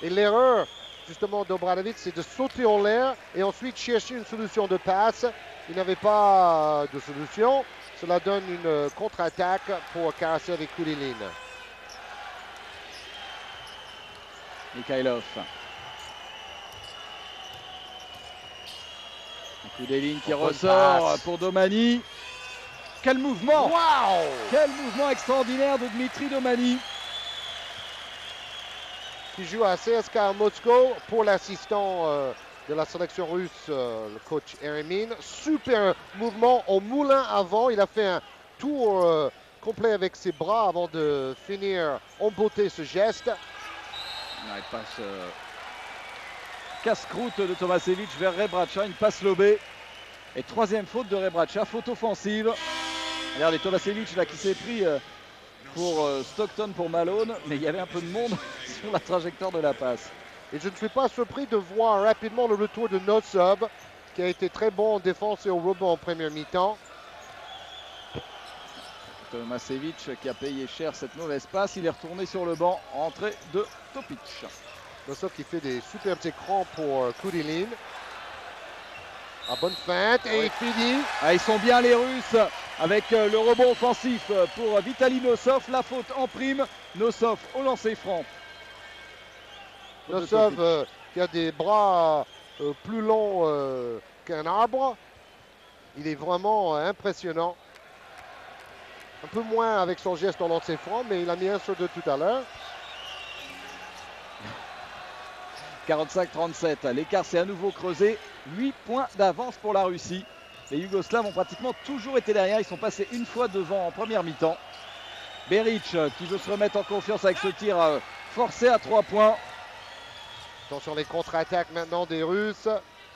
Et l'erreur justement d'Obradovic, c'est de sauter en l'air et ensuite chercher une solution de passe. Il n'avait pas de solution. Cela donne une contre-attaque pour Karasev et Koudelin. Mikhailov. Koudelin qui ressort pour Domani. Quel mouvement! Wow! Quel mouvement extraordinaire de Dmitri Domani. Qui joue à CSKA Moscou pour l'assistant de la sélection russe, le coach Eremin. Super mouvement en moulin avant. Il a fait un tour complet avec ses bras avant de finir en beauté ce geste. Il passe casse-croûte de Tomasevic vers Rebraca, une passe lobée. Et troisième faute de Rebraca, faute offensive. Regardez Tomasevic là qui s'est pris pour Stockton pour Malone, mais il y avait un peu de monde sur la trajectoire de la passe. Et je ne suis pas surpris de voir rapidement le retour de Nosov, qui a été très bon en défense et au rebond en première mi-temps. Tomasevic qui a payé cher cette mauvaise passe, il est retourné sur le banc, entrée de Topic. Nosov qui fait des super écrans pour Koudelin. Ah, bonne feinte et il finit. Ah, ils sont bien les Russes avec le rebond offensif pour Vitaly Nosov. La faute en prime. Nosov au lancer franc. Nosov qui a des bras plus longs qu'un arbre. Il est vraiment impressionnant. Un peu moins avec son geste en lancer franc, mais il a mis un sur deux tout à l'heure. 45-37. L'écart s'est à nouveau creusé. 8 points d'avance pour la Russie. Les Yougoslaves ont pratiquement toujours été derrière. Ils sont passés une fois devant en première mi-temps. Beric qui veut se remettre en confiance avec ce tir forcé à 3 points. Attention les contre-attaques maintenant des Russes.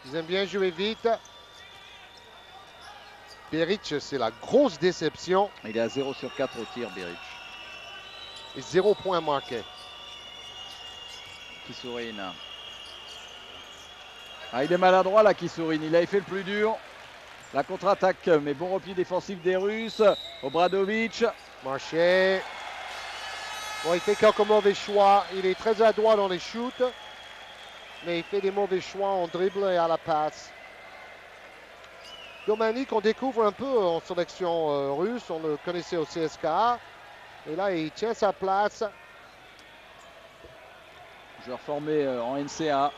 Ils aiment bien jouer vite. Beric, c'est la grosse déception. Il est à 0 sur 4 au tir, Beric. Et 0 point marqué. Kisourin. Ah, il est maladroit là, Kisourin. Il avait fait le plus dur. La contre-attaque, mais bon repli défensif des Russes. Obradovic. Marché. Bon, il fait quelques mauvais choix. Il est très adroit dans les shoots. Mais il fait des mauvais choix en dribble et à la passe. Domani qu'on découvre un peu en sélection russe. On le connaissait au CSKA. Et là, il tient sa place. Joueur formé en NCA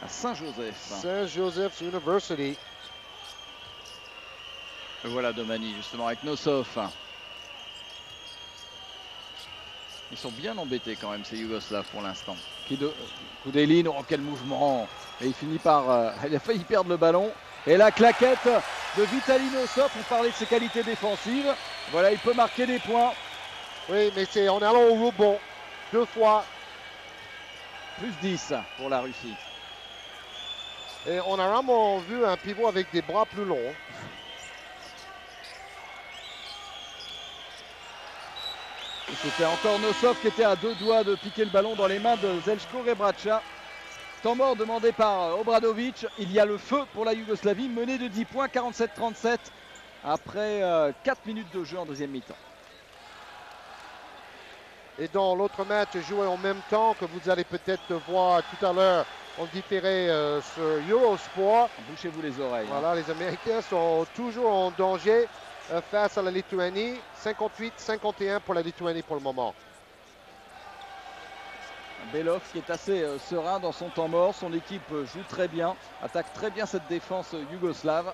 à Saint-Joseph. Saint-Joseph's University. Et voilà Domani justement avec Nosov. Ils sont bien embêtés quand même ces Yougoslaves pour l'instant. Koudelin, oh quel mouvement. Et il finit par... il a failli perdre le ballon. Et la claquette de Vitaly Nosov. On parlait de ses qualités défensives. Voilà, il peut marquer des points. Oui, mais c'est en allant au rebond. 2 fois. Plus 10 pour la Russie. Et on a vraiment vu un pivot avec des bras plus longs. C'était encore Nosov qui était à 2 doigts de piquer le ballon dans les mains de Zeljko Rebraca. Temps mort demandé par Obradovic. Il y a le feu pour la Yougoslavie, menée de 10 points, 47-37 après 4 minutes de jeu en deuxième mi-temps. Et dans l'autre match joué en même temps, que vous allez peut-être voir tout à l'heure en différé sur Eurosport. Bouchez-vous les oreilles. Voilà, les Américains sont toujours en danger face à la Lituanie. 58-51 pour la Lituanie pour le moment. Belov qui est assez serein dans son temps mort. Son équipe joue très bien, attaque très bien cette défense yougoslave.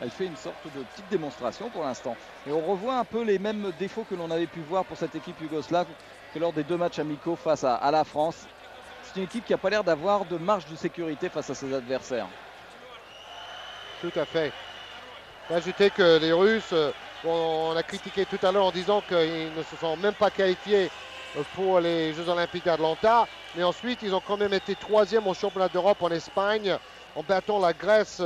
Elle fait une sorte de petite démonstration pour l'instant. Et on revoit un peu les mêmes défauts que l'on avait pu voir pour cette équipe yougoslave que lors des 2 matchs amicaux face à la France. C'est une équipe qui n'a pas l'air d'avoir de marge de sécurité face à ses adversaires. Tout à fait. Ajouter que les Russes, on a critiqué tout à l'heure en disant qu'ils ne se sont même pas qualifiés pour les Jeux Olympiques d'Atlanta. Mais ensuite, ils ont quand même été 3e au championnat d'Europe en Espagne en battant la Grèce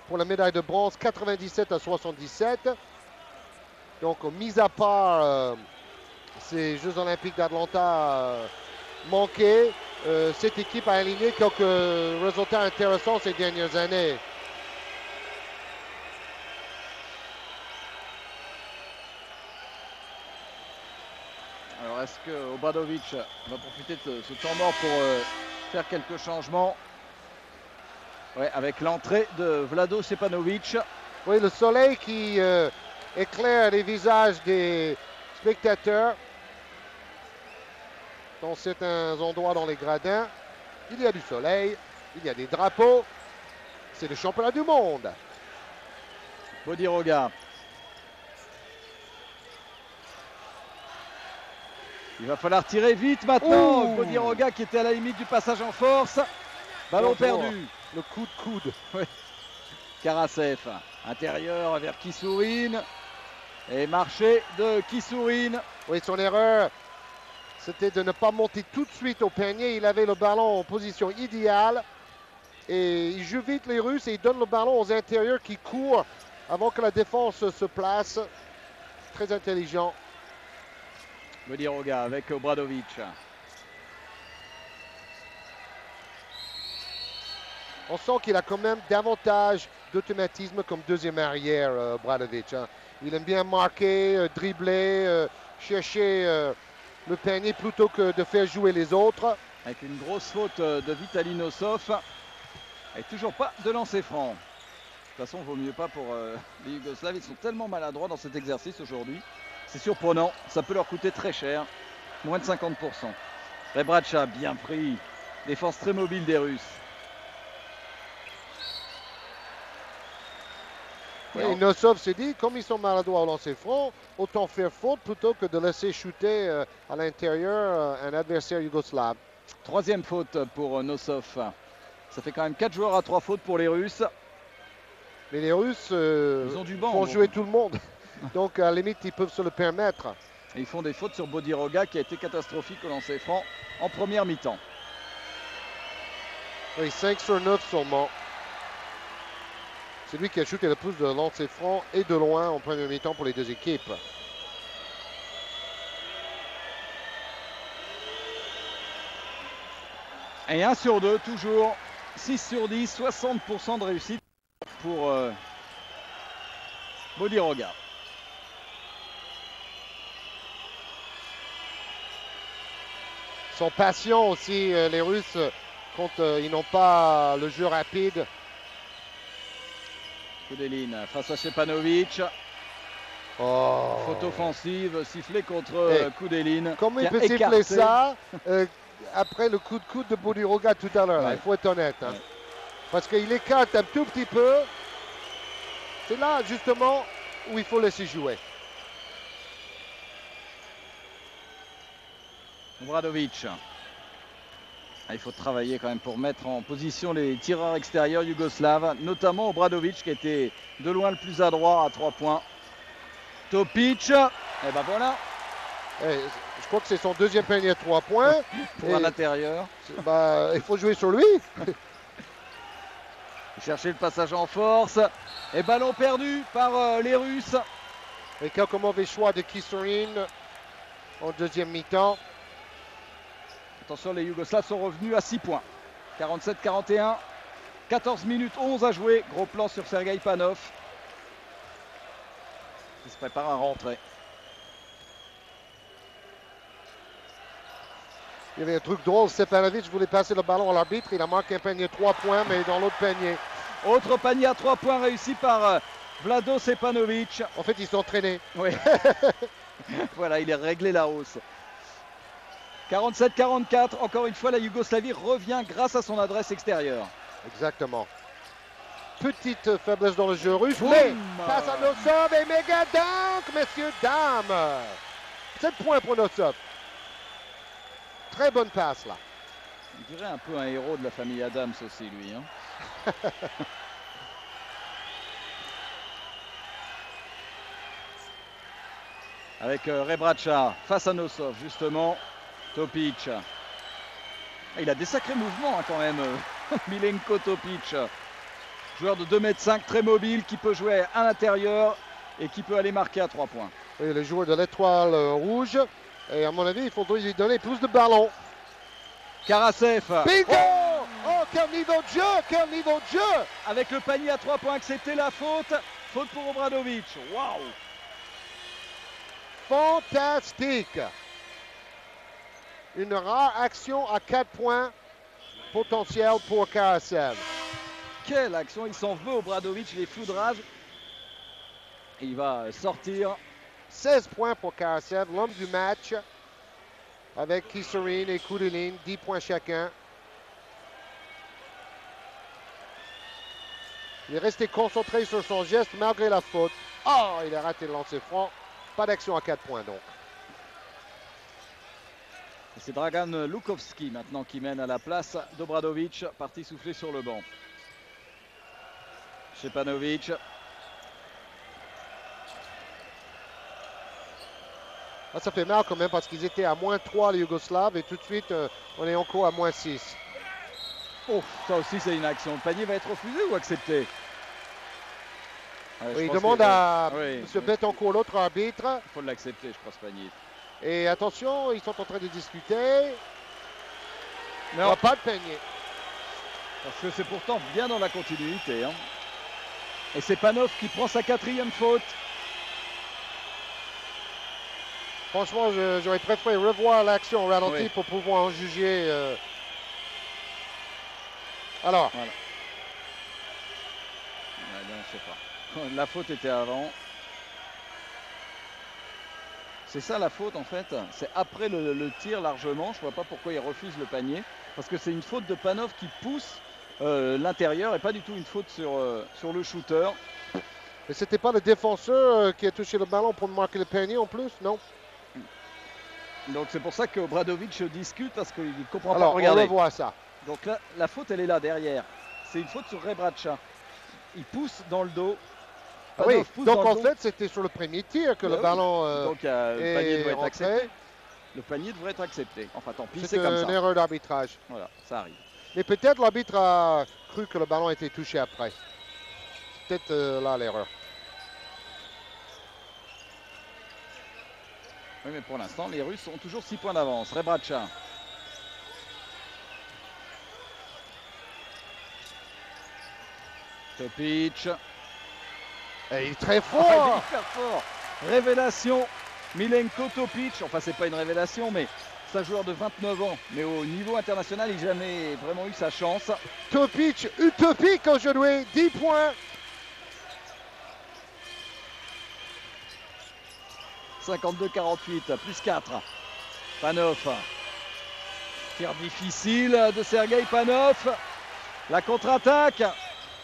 pour la médaille de bronze 97-77. Donc, mis à part ces Jeux Olympiques d'Atlanta manqués, cette équipe a aligné quelques résultats intéressants ces dernières années. Alors est-ce que Obradovic va profiter de ce temps mort pour faire quelques changements? Ouais, avec l'entrée de Vlado Stepanovic. Oui, le soleil qui éclaire les visages des spectateurs dans certains endroits dans les gradins. Il y a du soleil, il y a des drapeaux. C'est le championnat du monde. Bodiroga. Il va falloir tirer vite maintenant. Bodiroga qui était à la limite du passage en force. Ballon perdu. Le coup de coude. Oui. Karasev, intérieur vers Kisourine. Et marché de Kisourine. Oui, son erreur, c'était de ne pas monter tout de suite au panier. Il avait le ballon en position idéale. Et il joue vite les Russes et il donne le ballon aux intérieurs qui courent avant que la défense se place. Très intelligent. Bodiroga avec Obradovic. On sent qu'il a quand même davantage d'automatisme comme deuxième arrière, Obradovic. Hein. Il aime bien marquer, dribbler, chercher le panier plutôt que de faire jouer les autres. Avec une grosse faute de Vitaly Nosov. Et toujours pas de lancer franc. De toute façon, vaut mieux pas pour les Yougoslaves. Ils sont tellement maladroits dans cet exercice aujourd'hui. C'est surprenant. Ça peut leur coûter très cher. Moins de 50%. Rebraca, bien pris. Défense très mobile des Russes. Et Nosov s'est dit, comme ils sont maladroits au lancer franc, autant faire faute plutôt que de laisser shooter à l'intérieur un adversaire yougoslave. 3e faute pour Nosov. Ça fait quand même 4 joueurs à 3 fautes pour les Russes. Mais les Russes ils ont du banc, font jouer tout le monde. Donc à la limite, ils peuvent se le permettre. Et ils font des fautes sur Bodiroga qui a été catastrophique au lancer franc en première mi-temps. Oui, 5 sur 9 seulement. C'est lui qui a shooté le plus de lancers francs et de loin en première mi-temps pour les deux équipes. Et 1 sur 2, toujours 6 sur 10, 60% de réussite pour Bodiroga. Ils sont patients aussi, les Russes, quand ils n'ont pas le jeu rapide. Koudelin face à Stepanovic. Oh. Faute offensive, sifflé contre Koudelin. Comment il peut siffler ça après le coup de coude de Bodiroga tout à l'heure? Il faut être honnête. Hein. Parce qu'il écarte un tout petit peu. C'est là justement où il faut laisser jouer. Obradovic. Il faut travailler quand même pour mettre en position les tireurs extérieurs yougoslaves, notamment Obradovic qui était de loin le plus adroit à 3 points. Topic, et ben voilà. Je crois que c'est son deuxième panier à 3 points. Pour un intérieur. Bah, il faut jouer sur lui. Chercher le passage en force. Et ballon perdu par les Russes. Et quelques mauvais choix de Kisourine en deuxième mi-temps. Attention, les Yougoslaves sont revenus à 6 points. 47-41. 14 minutes 11 à jouer. Gros plan sur Sergei Panov. Il se prépare à rentrer. Il y avait un truc drôle. Stefanovic voulait passer le ballon à l'arbitre. Il a marqué un panier 3 points, mais dans l'autre panier. Autre panier à 3 points réussi par Vlado Stefanovic. En fait, ils sont entraînés. Oui. Voilà, il est réglé la hausse. 47-44. Encore une fois, la Yougoslavie revient grâce à son adresse extérieure. Exactement. Petite faiblesse dans le jeu russe. Boum. Mais passe à Nosov et méga dunk, messieurs, dames. 7 points pour Nosov. Très bonne passe là. On dirait un peu un héros de la famille Adams aussi, lui. Hein. Avec Rebraca face à Nosov, justement. Topic. Il a des sacrés mouvements hein, quand même, Milenko Topic. Joueur de 2,5 m, très mobile, qui peut jouer à l'intérieur et qui peut aller marquer à 3 points. Et le joueur de l'étoile rouge. Et à mon avis, il faudrait lui donner plus de ballons. Karasev. Bingo! Oh, quel niveau de jeu! Quel niveau de jeu! Avec le panier à 3 points accepté, la faute. Faute pour Obradovic. Waouh! Fantastique! Une rare action à 4 points potentiel pour Karasev. Quelle action! Il s'en veut Obradovic, les foudrages. Et il va sortir. 16 points pour Karasev, l'homme du match. Avec Kisserine et Kudulin, 10 points chacun. Il est resté concentré sur son geste malgré la faute. Oh, il a raté le lancer franc. Pas d'action à 4 points donc. C'est Dragan Lukovski maintenant qui mène à la place d'Obradovic, parti souffler sur le banc. Stefanovic. Ah, ça fait mal quand même parce qu'ils étaient à -3 les Yougoslaves et tout de suite on est encore à -6. Oh, ça aussi c'est une action. Le panier va être refusé ou accepté? Oui, il demande à oui, M. Betancourt, l'autre arbitre. Il faut l'accepter, je pense, panier. Et attention, ils sont en train de discuter. Non. Pas de panier. Parce que c'est pourtant bien dans la continuité. Hein. Et c'est Panov qui prend sa 4e faute. Franchement, j'aurais préféré revoir l'action au ralenti oui. pour pouvoir en juger. Alors. Voilà. Ouais, non, je sais pas. La faute était avant. C'est ça la faute en fait. C'est après le tir largement. Je ne vois pas pourquoi il refuse le panier. Parce que c'est une faute de Panov qui pousse l'intérieur et pas du tout une faute sur le shooter. Mais c'était pas le défenseur qui a touché le ballon pour marquer le panier en plus, non? Donc c'est pour ça que Obradovic discute parce qu'il ne comprend pas. Alors, Regardez. on revoit ça. Donc là, la faute elle est là derrière. C'est une faute sur Rebraca. Il pousse dans le dos. Ah oui, donc en fait c'était sur le premier tir que le ballon donc le panier devrait être rentré. accepté. Le panier devrait être accepté. Enfin tant pis, c'est C'est comme ça. une erreur d'arbitrage. Voilà, ça arrive. Mais peut-être l'arbitre a cru que le ballon était touché après. C'est peut-être là l'erreur. Oui, mais pour l'instant, les Russes ont toujours 6 points d'avance. Rebraca. Topic. Et il est très Oh, fort. il est hyper fort. Révélation. Milenko Topic. Enfin, c'est pas une révélation, mais c'est un joueur de 29 ans. Mais au niveau international, il n'a jamais vraiment eu sa chance. Topic, utopique aujourd'hui, 10 points. 52-48, plus 4. Panov. Tir difficile de Sergei Panov. La contre-attaque.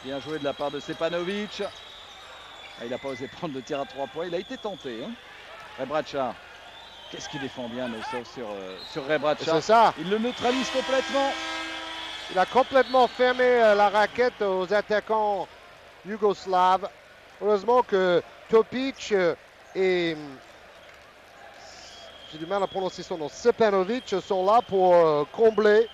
Bien joué de la part de Stefanovic. Ah, il n'a pas osé prendre le tir à 3 points. Il a été tenté. Hein. Rebraca. Qu'est-ce qu'il défend bien Nosov sur Rebraca. C'est ça. Il le neutralise complètement. Il a complètement fermé la raquette aux attaquants yougoslaves. Heureusement que Topic et j'ai du mal à prononcer son nom, Stefanovic sont là pour combler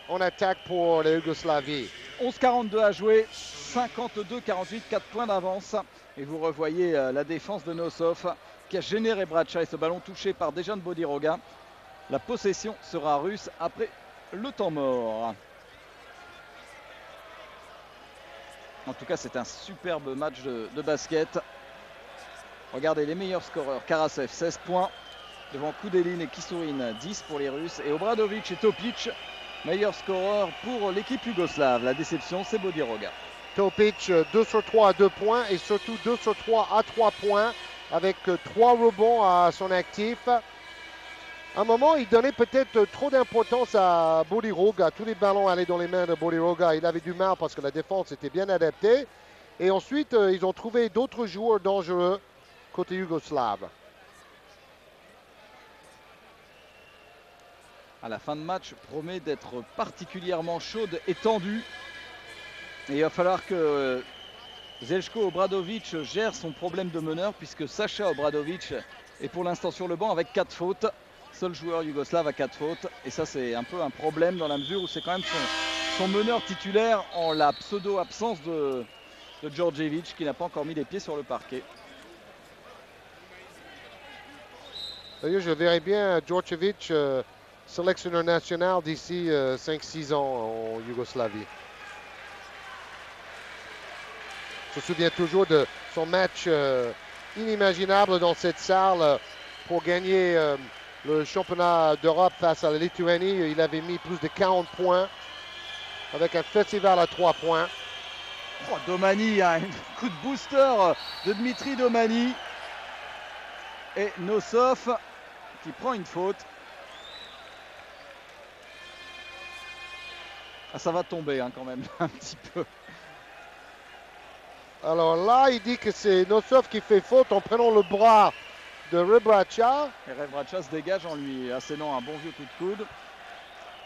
en attaque pour la Yougoslavie. 11-42 à jouer, 52-48, 4 points d'avance. Et vous revoyez la défense de Nosov qui a gêné Rebraca et ce ballon touché par Dejan Bodiroga. La possession sera russe après le temps mort. En tout cas, c'est un superbe match de basket. Regardez les meilleurs scoreurs. Karasev, 16 points. devant Koudelin et Kisurin, 10 pour les Russes. Et Obradovic et Topic, meilleur scoreur pour l'équipe yougoslave. La déception, c'est Bodiroga. Topic, 2 sur 3 à 2 points et surtout 2 sur 3 à 3 points avec 3 rebonds à son actif. À un moment, il donnait peut-être trop d'importance à Bodiroga. Tous les ballons allaient dans les mains de Bodiroga. Il avait du mal parce que la défense était bien adaptée. Et ensuite, ils ont trouvé d'autres joueurs dangereux côté yougoslave. À la fin de match, promet d'être particulièrement chaude et tendue. Et il va falloir que Zeljko Obradovic gère son problème de meneur puisque Sacha Obradovic est pour l'instant sur le banc avec 4 fautes. Seul joueur yougoslave à 4 fautes. Et ça, c'est un peu un problème dans la mesure où c'est quand même son meneur titulaire en la pseudo-absence de Djordjevic qui n'a pas encore mis les pieds sur le parquet. D'ailleurs, je verrais bien Djordjevic, sélectionneur national d'ici 5-6 ans en Yougoslavie. Je me souviens toujours de son match inimaginable dans cette salle pour gagner le championnat d'Europe face à la Lituanie. Il avait mis plus de 40 points avec un festival à 3 points. Oh, Domani, un coup de booster de Dmitri Domani. Et Nosov qui prend une faute. Ah, ça va tomber quand même un petit peu. Alors là, il dit que c'est Nosov qui fait faute en prenant le bras de Rebraca. Et Rebraca se dégage en lui assénant un bon vieux coup de coude.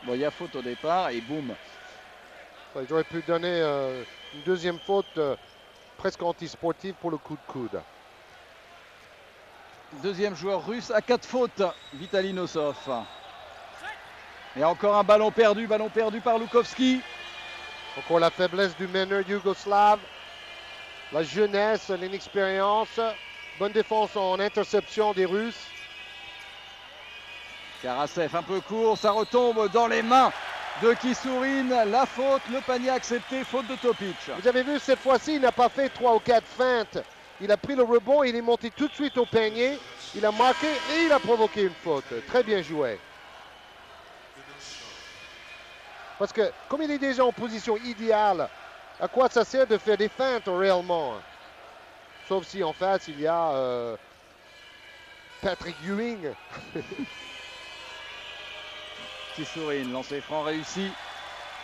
Bon, il y a faute au départ et boum. Ils auraient pu donner une deuxième faute presque antisportive pour le coup de coude. Deuxième joueur russe à 4 fautes, Vitaly Nosov. Et encore un ballon perdu par Lukovski. Encore la faiblesse du meneur yougoslave. La jeunesse, l'inexpérience. Bonne défense en interception des Russes. Karasev un peu court, ça retombe dans les mains de Kisurin. La faute, le panier accepté, faute de Topic. Vous avez vu, cette fois-ci, il n'a pas fait 3 ou 4 feintes. Il a pris le rebond, il est monté tout de suite au panier. Il a marqué et il a provoqué une faute. Très bien joué. Parce que comme il est déjà en position idéale, à quoi ça sert de faire des feintes réellement? Sauf si en face, il y a Patrick Ewing. Kisurin, lancer franc réussi.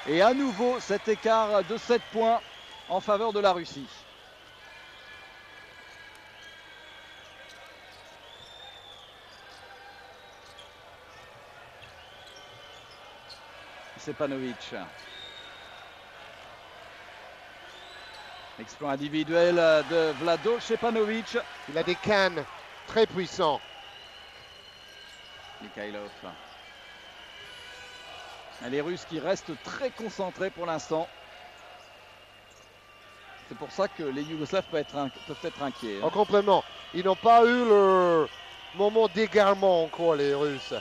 Et à nouveau, cet écart de 7 points en faveur de la Russie. Stepanovic. Exploit individuel de Vlado Stepanovic. Il a des cannes très puissants. Mikhailov. Les Russes qui restent très concentrés pour l'instant. C'est pour ça que les Yougoslaves peuvent être inquiets. En complément, ils n'ont pas eu le moment d'égarement encore, les Russes.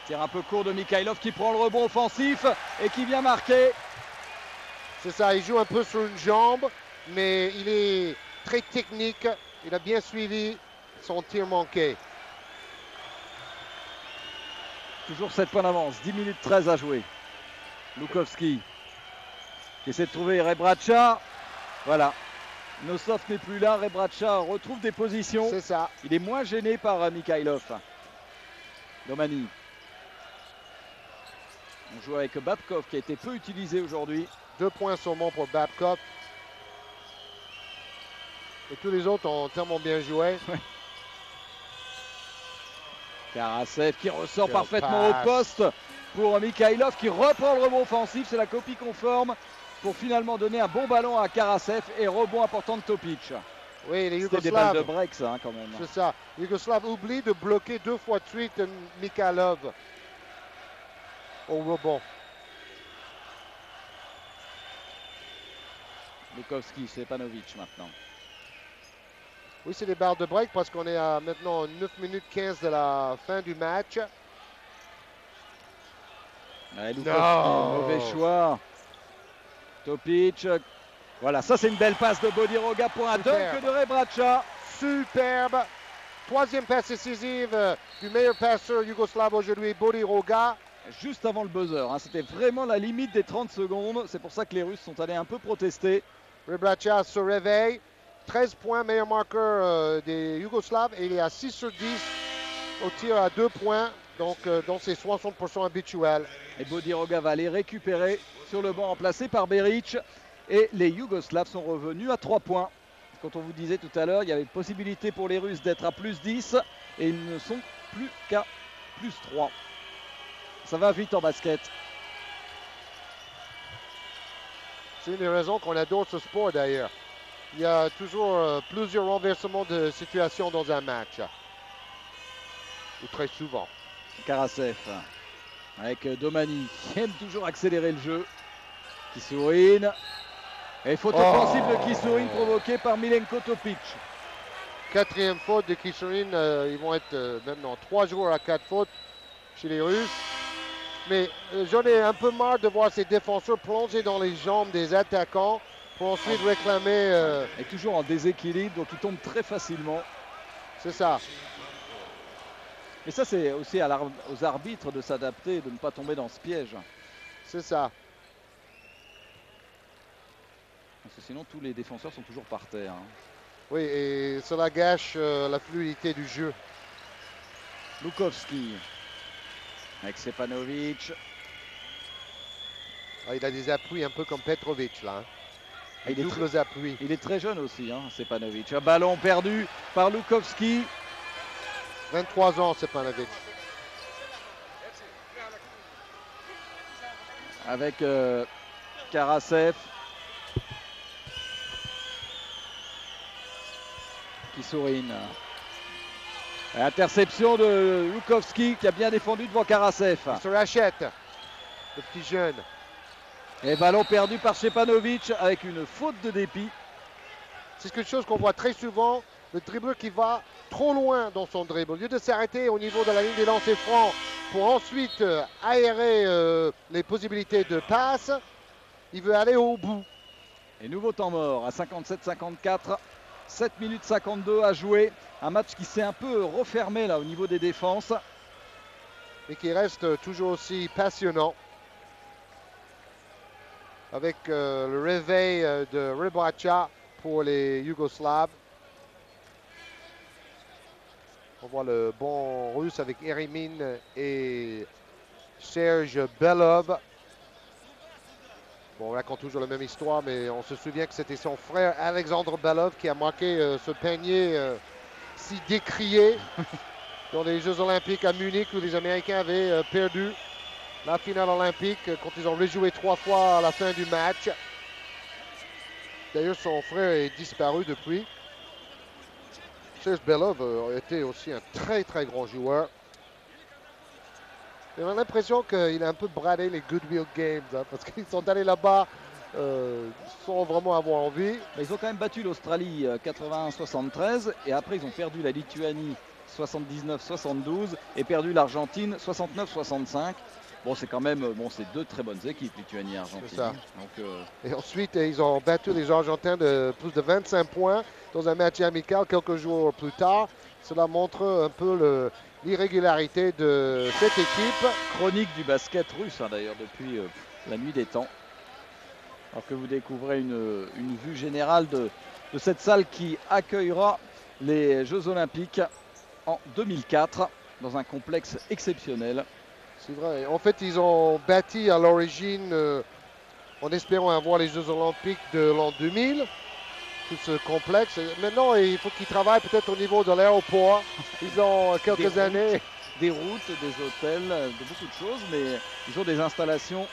Tir un peu court de Mikhailov qui prend le rebond offensif et qui vient marquer. C'est ça, il joue un peu sur une jambe, mais il est très technique. Il a bien suivi son tir manqué. Toujours 7 points d'avance, 10 minutes 13 à jouer. Lukovski qui essaie de trouver Rebraca. Voilà. Nosov n'est plus là, Rebraca retrouve des positions. C'est ça. Il est moins gêné par Mikhailov. Domani. On joue avec Babkov qui a été peu utilisé aujourd'hui. 2 points seulement pour Babkov. Et tous les autres ont tellement bien joué. Ouais. Karasev qui ressort parfaitement au poste pour Mikhailov qui reprend le rebond offensif. C'est la copie conforme pour finalement donner un bon ballon à Karasev et rebond important de Topic. Oui, les C'était des balles de Yougoslaves. break ça quand même. C'est ça. Les Yougoslaves oublient de bloquer 2 fois de suite Mikhailov au rebond. Lukovski, Stepanovic maintenant. Oui, c'est des barres de break parce qu'on est à maintenant 9 minutes 15 de la fin du match. Ouais, Lukovski, mauvais choix. Topic. Voilà, ça c'est une belle passe de Bodiroga pour un dunk de Rebraca. Superbe. troisième passe décisive du meilleur passeur yougoslave aujourd'hui, Bodiroga. Juste avant le buzzer, hein. C'était vraiment la limite des 30 secondes. C'est pour ça que les Russes sont allés un peu protester. Rebraca se réveille. 13 points, meilleur marqueur des Yougoslaves. Et il est à 6 sur 10 au tir à 2 points. Donc dans ses 60% habituels. Et Bodiroga va aller récupérer sur le banc remplacé par Beric. Et les Yougoslaves sont revenus à 3 points. Quand on vous disait tout à l'heure, il y avait possibilité pour les Russes d'être à plus 10. Et ils ne sont plus qu'à plus 3. Ça va vite en basket. C'est une des raisons qu'on adore ce sport d'ailleurs. Il y a toujours plusieurs renversements de situation dans un match. Ou très souvent. Karasev avec Domani qui aime toujours accélérer le jeu. Kisourine. Et faute offensive de Kisourine provoquée par Milenko Topic. Quatrième faute de Kisourine. Ils vont être maintenant 3 joueurs à 4 fautes chez les Russes. Mais j'en ai un peu marre de voir ces défenseurs plonger dans les jambes des attaquants pour ensuite réclamer. Et toujours en déséquilibre, donc ils tombent très facilement. C'est ça. Mais ça, c'est aussi aux arbitres de s'adapter, de ne pas tomber dans ce piège. C'est ça. Parce que sinon, tous les défenseurs sont toujours par terre. Hein. Oui, et cela gâche la fluidité du jeu. Lukovski avec Stepanovic. Ah, il a des appuis un peu comme Petrovic là. Hein. Il doubles appuis. Il est très jeune aussi, hein, Stepanovic. Un ballon perdu par Lukovski. 23 ans, Stepanovic. Avec Karasev. Kisourine. Interception de Lukovski qui a bien défendu devant Karasev. Il se rachète, le petit jeune. Et ballon perdu par Stepanovic avec une faute de dépit. C'est quelque chose qu'on voit très souvent, le dribbleur qui va trop loin dans son dribble. Au lieu de s'arrêter au niveau de la ligne des lancers francs pour ensuite aérer les possibilités de passe, il veut aller au bout. Et nouveau temps mort à 57-54. 7 minutes 52 à jouer. Un match qui s'est un peu refermé là au niveau des défenses. Mais qui reste toujours aussi passionnant. Avec le réveil de Rebraca pour les Yougoslaves. On voit le bon russe avec Eremin et Serge Belov. Bon, on raconte toujours la même histoire, mais on se souvient que c'était son frère Alexandre Belov qui a marqué ce panier si décrié dans les Jeux Olympiques à Munich où les Américains avaient perdu la finale olympique quand ils ont rejoué 3 fois à la fin du match. D'ailleurs, son frère est disparu depuis. Serge Belov a été aussi un très très grand joueur. On a l'impression qu'il a un peu bradé les Goodwill Games, hein, parce qu'ils sont allés là-bas sans vraiment avoir envie. Ils ont quand même battu l'Australie 81-73 et après ils ont perdu la Lituanie 79-72 et perdu l'Argentine 69-65. Bon, c'est quand même c'est deux très bonnes équipes, Lituanie et Argentine. C'est ça. Donc, Et ensuite, ils ont battu les Argentins de plus de 25 points dans un match amical quelques jours plus tard. Cela montre un peu l'irrégularité de cette équipe. Chronique du basket russe, hein, d'ailleurs, depuis la nuit des temps. Alors que vous découvrez une vue générale de cette salle qui accueillera les Jeux Olympiques en 2004 dans un complexe exceptionnel. C'est vrai. En fait, ils ont bâti à l'origine en espérant avoir les Jeux Olympiques de l'an 2000. Tout ce complexe. Maintenant, il faut qu'ils travaillent peut-être au niveau de l'aéroport. Ils ont quelques années. Des routes, des hôtels, de beaucoup de choses, mais ils ont des installations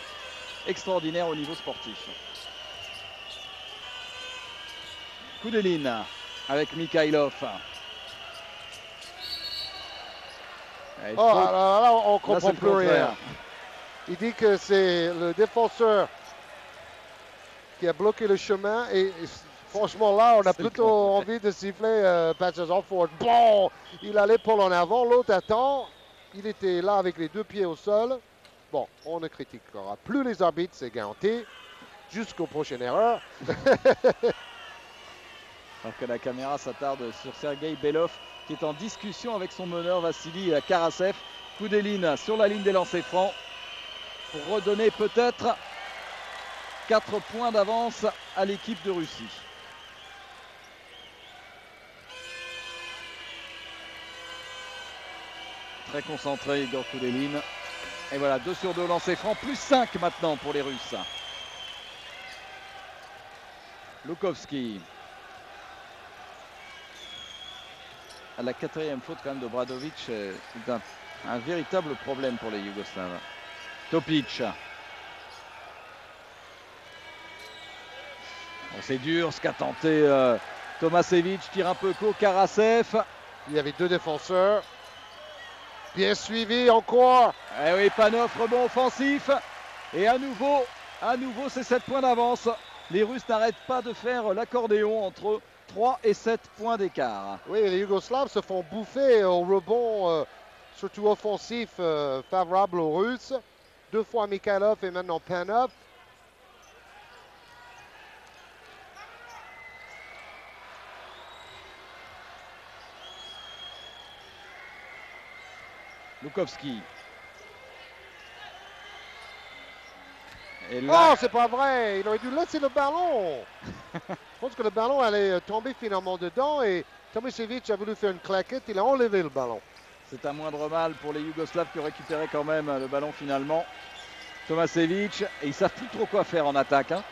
extraordinaires au niveau sportif. Koudelin avec Mikhailov. Alors là, on ne comprend plus rien. Il dit que c'est le défenseur qui a bloqué le chemin et franchement là, on a plutôt envie de siffler Patches Orford. Bon, il a l'épaule en avant, l'autre attend. Il était là avec les 2 pieds au sol. Bon, on ne critiquera plus les arbitres, c'est garanti. Jusqu'aux prochaines erreurs. Alors que la caméra s'attarde sur Sergei Belov qui est en discussion avec son meneur Vassili Karasev. Koudelin sur la ligne des lancers francs pour redonner peut-être 4 points d'avance à l'équipe de Russie. Très concentré Igor Koudelin. Et voilà, 2 sur 2 lancers francs, plus 5 maintenant pour les Russes. Lukovski. À la 4e faute quand même de Bradovic, c'est un véritable problème pour les Yougoslaves. Topic. Bon, c'est dur ce qu'a tenté Tomasevic, tire un peu court, Karasev. Il y avait 2 défenseurs. Bien suivi encore. Eh oui, Panov, rebond offensif. Et à nouveau c'est 7 points d'avance. Les Russes n'arrêtent pas de faire l'accordéon entre 3 et 7 points d'écart. Oui, les Yougoslaves se font bouffer au rebond, surtout offensif, favorable aux Russes. 2 fois Mikhailov et maintenant Panov. Lukovski. Et là... Oh, c'est pas vrai. Il aurait dû laisser le ballon. Je pense que le ballon allait tomber finalement dedans et Tomasevic a voulu faire une claquette. Il a enlevé le ballon. C'est un moindre mal pour les Yougoslaves qui ont récupéré quand même le ballon finalement. Tomasevic, et ils ne savent plus trop quoi faire en attaque. Hein.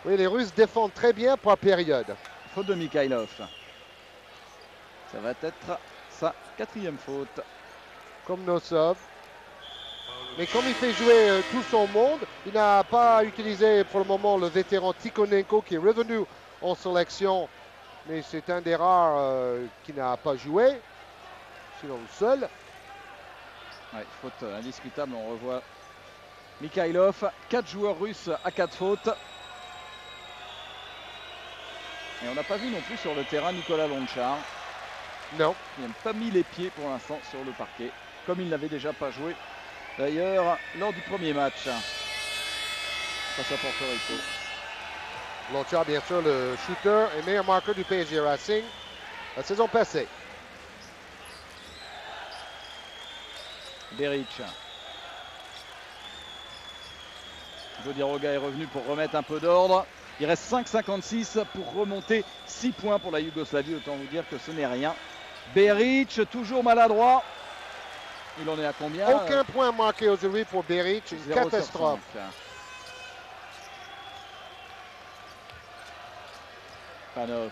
Oui, les Russes défendent très bien par période. Faute de Mikhailov. Ça va être sa 4e faute. Comme Nosov. Mais comme il fait jouer tout son monde, il n'a pas utilisé pour le moment le vétéran Tikhonenko qui est revenu en sélection. Mais c'est un des rares qui n'a pas joué. Sinon le seul. Ouais, faute indiscutable, on revoit Mikhailov. 4 joueurs russes à 4 fautes. Et on n'a pas vu non plus sur le terrain Nicolas Lonchar. Non. Il n'a pas mis les pieds pour l'instant sur le parquet, comme il n'avait déjà pas joué d'ailleurs lors du premier match face à Porto Rico. Lonchar, bien sûr, le shooter et meilleur marqueur du PSG Racing la saison passée. Beric. Jodiroga est revenu pour remettre un peu d'ordre. Il reste 5,56 pour remonter 6 points pour la Yougoslavie. Autant vous dire que ce n'est rien. Beric, toujours maladroit. Il en est à combien? Aucun point marqué aujourd'hui pour Beric. Une catastrophe. Panov.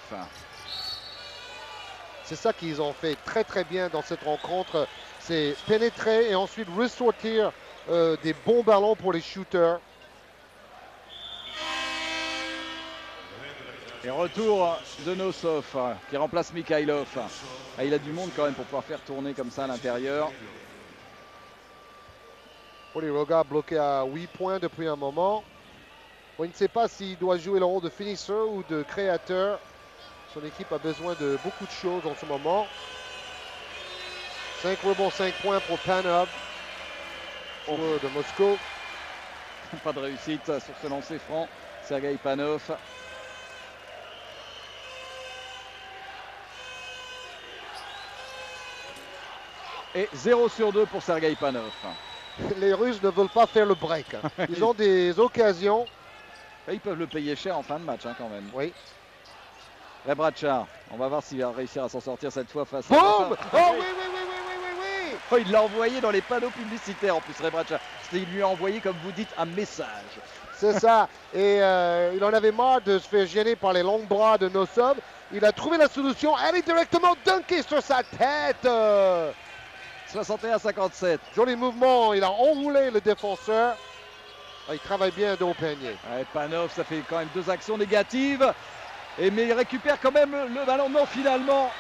C'est ça qu'ils ont fait très très bien dans cette rencontre. C'est pénétrer et ensuite ressortir des bons ballons pour les shooters. Et retour de Nosov qui remplace Mikhailov. Ah, il a du monde quand même pour pouvoir faire tourner comme ça à l'intérieur. Jodiroga bloqué à 8 points depuis un moment. Bon, il ne sait pas s'il doit jouer le rôle de finisseur ou de créateur. Son équipe a besoin de beaucoup de choses en ce moment. 5 rebonds, 5 points pour Panov, joueur de Moscou. Pas de réussite sur ce lancer franc. Sergei Panov. Et 0 sur 2 pour Sergei Panov. Les Russes ne veulent pas faire le break. Ils ont des occasions. Et ils peuvent le payer cher en fin de match quand même. Oui. Rebraca, on va voir s'il va réussir à s'en sortir cette fois face Boum! à... Oh oui. Oh, il l'a envoyé dans les panneaux publicitaires en plus, Rebraca. Il lui a envoyé, comme vous dites, un message. C'est ça. Et il en avait marre de se faire gêner par les longs bras de Nosov. Il a trouvé la solution. Elle est directement dunkée sur sa tête. 61-57. Joli mouvement. Il a enroulé le défenseur. Il travaille bien de haut panier. Ouais, Panov, ça fait quand même 2 actions négatives. Mais il récupère quand même le ballon. Non, finalement,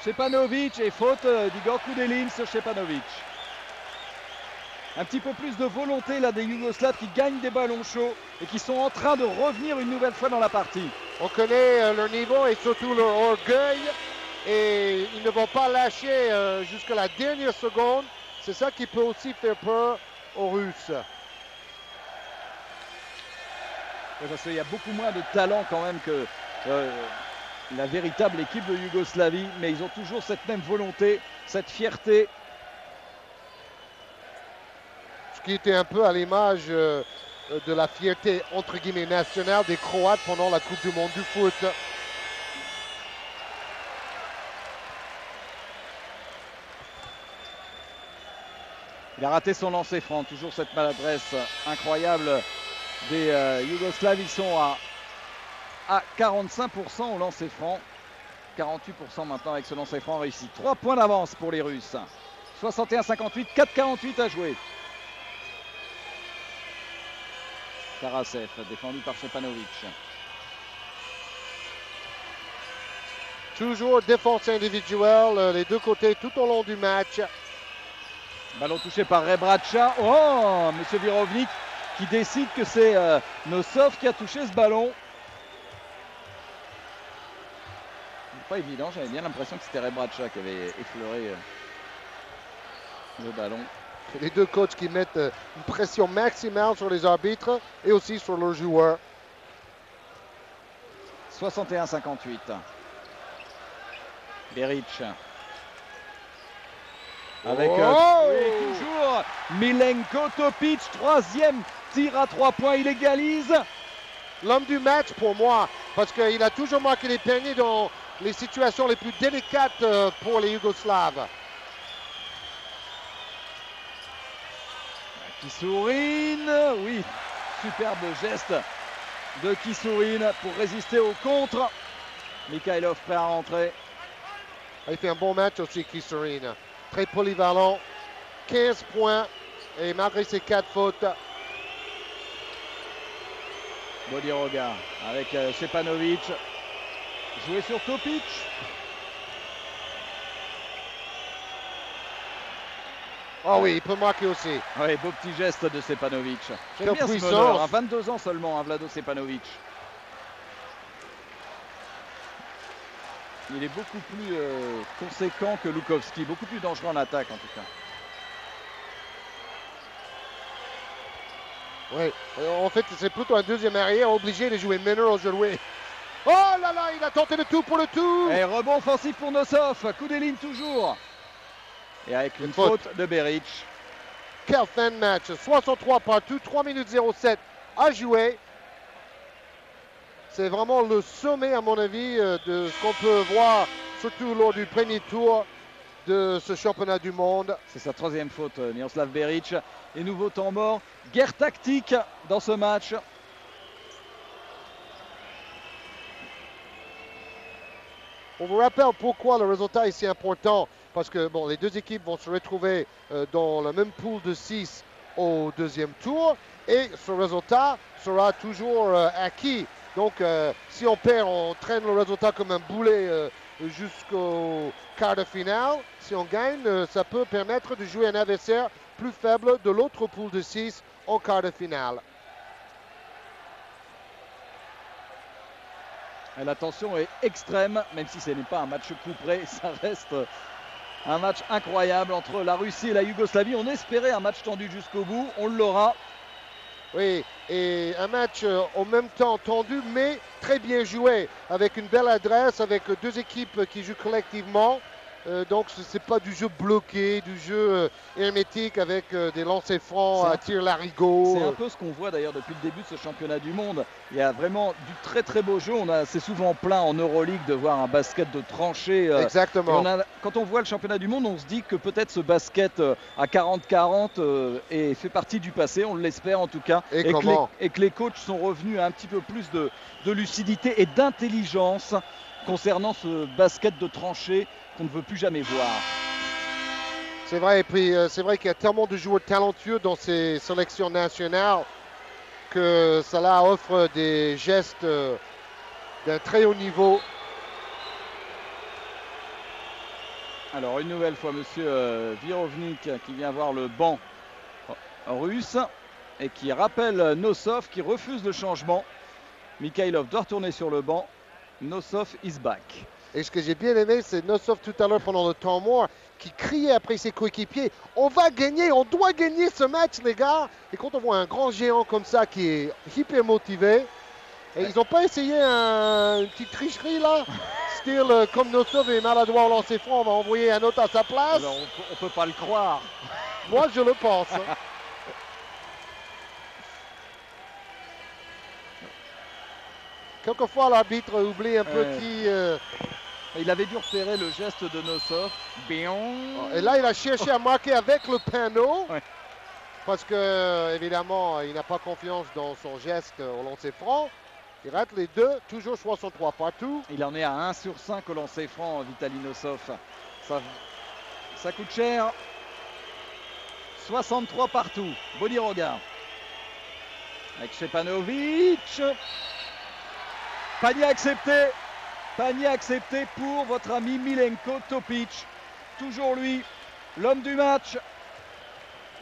Stepanovic et faute d'Igor Koudelin sur Stepanovic. Un petit peu plus de volonté là des Yougoslaves qui gagnent des ballons chauds et qui sont en train de revenir une nouvelle fois dans la partie. On connaît leur niveau et surtout leur orgueil. Et ils ne vont pas lâcher jusqu'à la dernière seconde. C'est ça qui peut aussi faire peur aux Russes. Parce qu'il y a beaucoup moins de talent quand même que la véritable équipe de Yougoslavie, mais ils ont toujours cette même volonté, cette fierté. Ce qui était un peu à l'image de la fierté entre guillemets nationale des Croates pendant la Coupe du Monde du foot. Il a raté son lancer franc, toujours cette maladresse incroyable des Yougoslaves. Ils sont à 45% au lancer franc, 48% maintenant avec ce lancer franc réussi. 3 points d'avance pour les Russes. 61-58, 4-48 à jouer. Karasev défendu par Stepanovic. Toujours défense individuelle, les deux côtés tout au long du match. Ballon touché par Rebraca. Oh, monsieur Virovnik qui décide que c'est Nosov qui a touché ce ballon. Pas évident, j'avais bien l'impression que c'était Rebraca qui avait effleuré le ballon. Les deux coachs qui mettent une pression maximale sur les arbitres et aussi sur leurs joueurs. 61-58. Beric. Avec toujours Milenko Topic, troisième tir à 3 points, il égalise. L'homme du match pour moi, parce qu'il a toujours marqué les paniers dans les situations les plus délicates pour les Yougoslaves. Kisourine, oui, superbe geste de Kisourine pour résister au contre. Mikhailov prêt à rentrer. Il fait un bon match aussi, Kisourine. Très polyvalent, 15 points et malgré ses 4 fautes. Bodiroga avec Stepanovic. Joué sur Topic. Oh oui, il peut marquer aussi. Oui, beau petit geste de Stepanovic. J'aime bien puissance. ce meneur, 22 ans seulement, Vlado Stepanovic. Il est beaucoup plus conséquent que Lukovski, beaucoup plus dangereux en attaque en tout cas. Oui, en fait, c'est plutôt un deuxième arrière obligé de jouer meneur aujourd'hui. Oh là là, il a tenté le tout pour le tout. Et rebond offensif pour Nosov, coup des lignes toujours. Et avec une faute de Beric. Quel fin de match, 63 partout, 3 minutes 07 à jouer. C'est vraiment le sommet, à mon avis, de ce qu'on peut voir, surtout lors du premier tour de ce championnat du monde. C'est sa troisième faute, Miroslav Beric. Et nouveau temps mort, guerre tactique dans ce match. On vous rappelle pourquoi le résultat est si important. Parce que bon, les deux équipes vont se retrouver dans la même poule de 6 au deuxième tour. Et ce résultat sera toujours acquis. Donc si on perd, on traîne le résultat comme un boulet jusqu'au quart de finale. Si on gagne, ça peut permettre de jouer un adversaire plus faible de l'autre poule de 6 en quart de finale. La tension est extrême, même si ce n'est pas un match coup près, ça reste un match incroyable entre la Russie et la Yougoslavie. On espérait un match tendu jusqu'au bout, on l'aura. Oui, et un match en même temps tendu, mais très bien joué, avec une belle adresse, avec deux équipes qui jouent collectivement. Donc ce n'est pas du jeu bloqué, du jeu hermétique avec des lancers francs à tir larigot. C'est un peu ce qu'on voit d'ailleurs depuis le début de ce championnat du monde. Il y a vraiment du très très beau jeu. C'est souvent plein en Euroleague de voir un basket de tranchée. Exactement. Quand on voit le championnat du monde, on se dit que peut-être ce basket à 40-40 fait partie du passé, on l'espère en tout cas. Et que les coachs sont revenus à un petit peu plus de lucidité et d'intelligence concernant ce basket de tranchée qu'on ne veut plus jamais voir. C'est vrai, et puis c'est vrai qu'il y a tellement de joueurs talentueux dans ces sélections nationales que cela offre des gestes d'un très haut niveau. Alors une nouvelle fois monsieur Virovnik qui vient voir le banc russe et qui rappelle Nosov qui refuse le changement. Mikhailov doit retourner sur le banc. Nosov is back. Et ce que j'ai bien aimé, c'est Nosov tout à l'heure pendant le temps mort qui criait après ses coéquipiers « On va gagner, on doit gagner ce match les gars !» Et quand on voit un grand géant comme ça qui est hyper motivé, Et ils n'ont pas essayé une petite tricherie là? Style comme Nosov est maladroit au lancer franc, on va envoyer un autre à sa place. Alors, on peut pas le croire. Moi je le pense. Quelquefois l'arbitre oublie un peu qui... Il avait dû repérer le geste de Nosov. Et là il a cherché à marquer avec le panneau. Ouais. Parce que évidemment il n'a pas confiance dans son geste au lancer franc. Il rate les deux, toujours 63 partout. Il en est à 1 sur 5 au lancer franc, Vitaly Nosov. Ça coûte cher. 63 partout. Bodiroga. Avec Stepanovic. Panier accepté. Panier accepté pour votre ami Milenko Topic. Toujours lui, l'homme du match.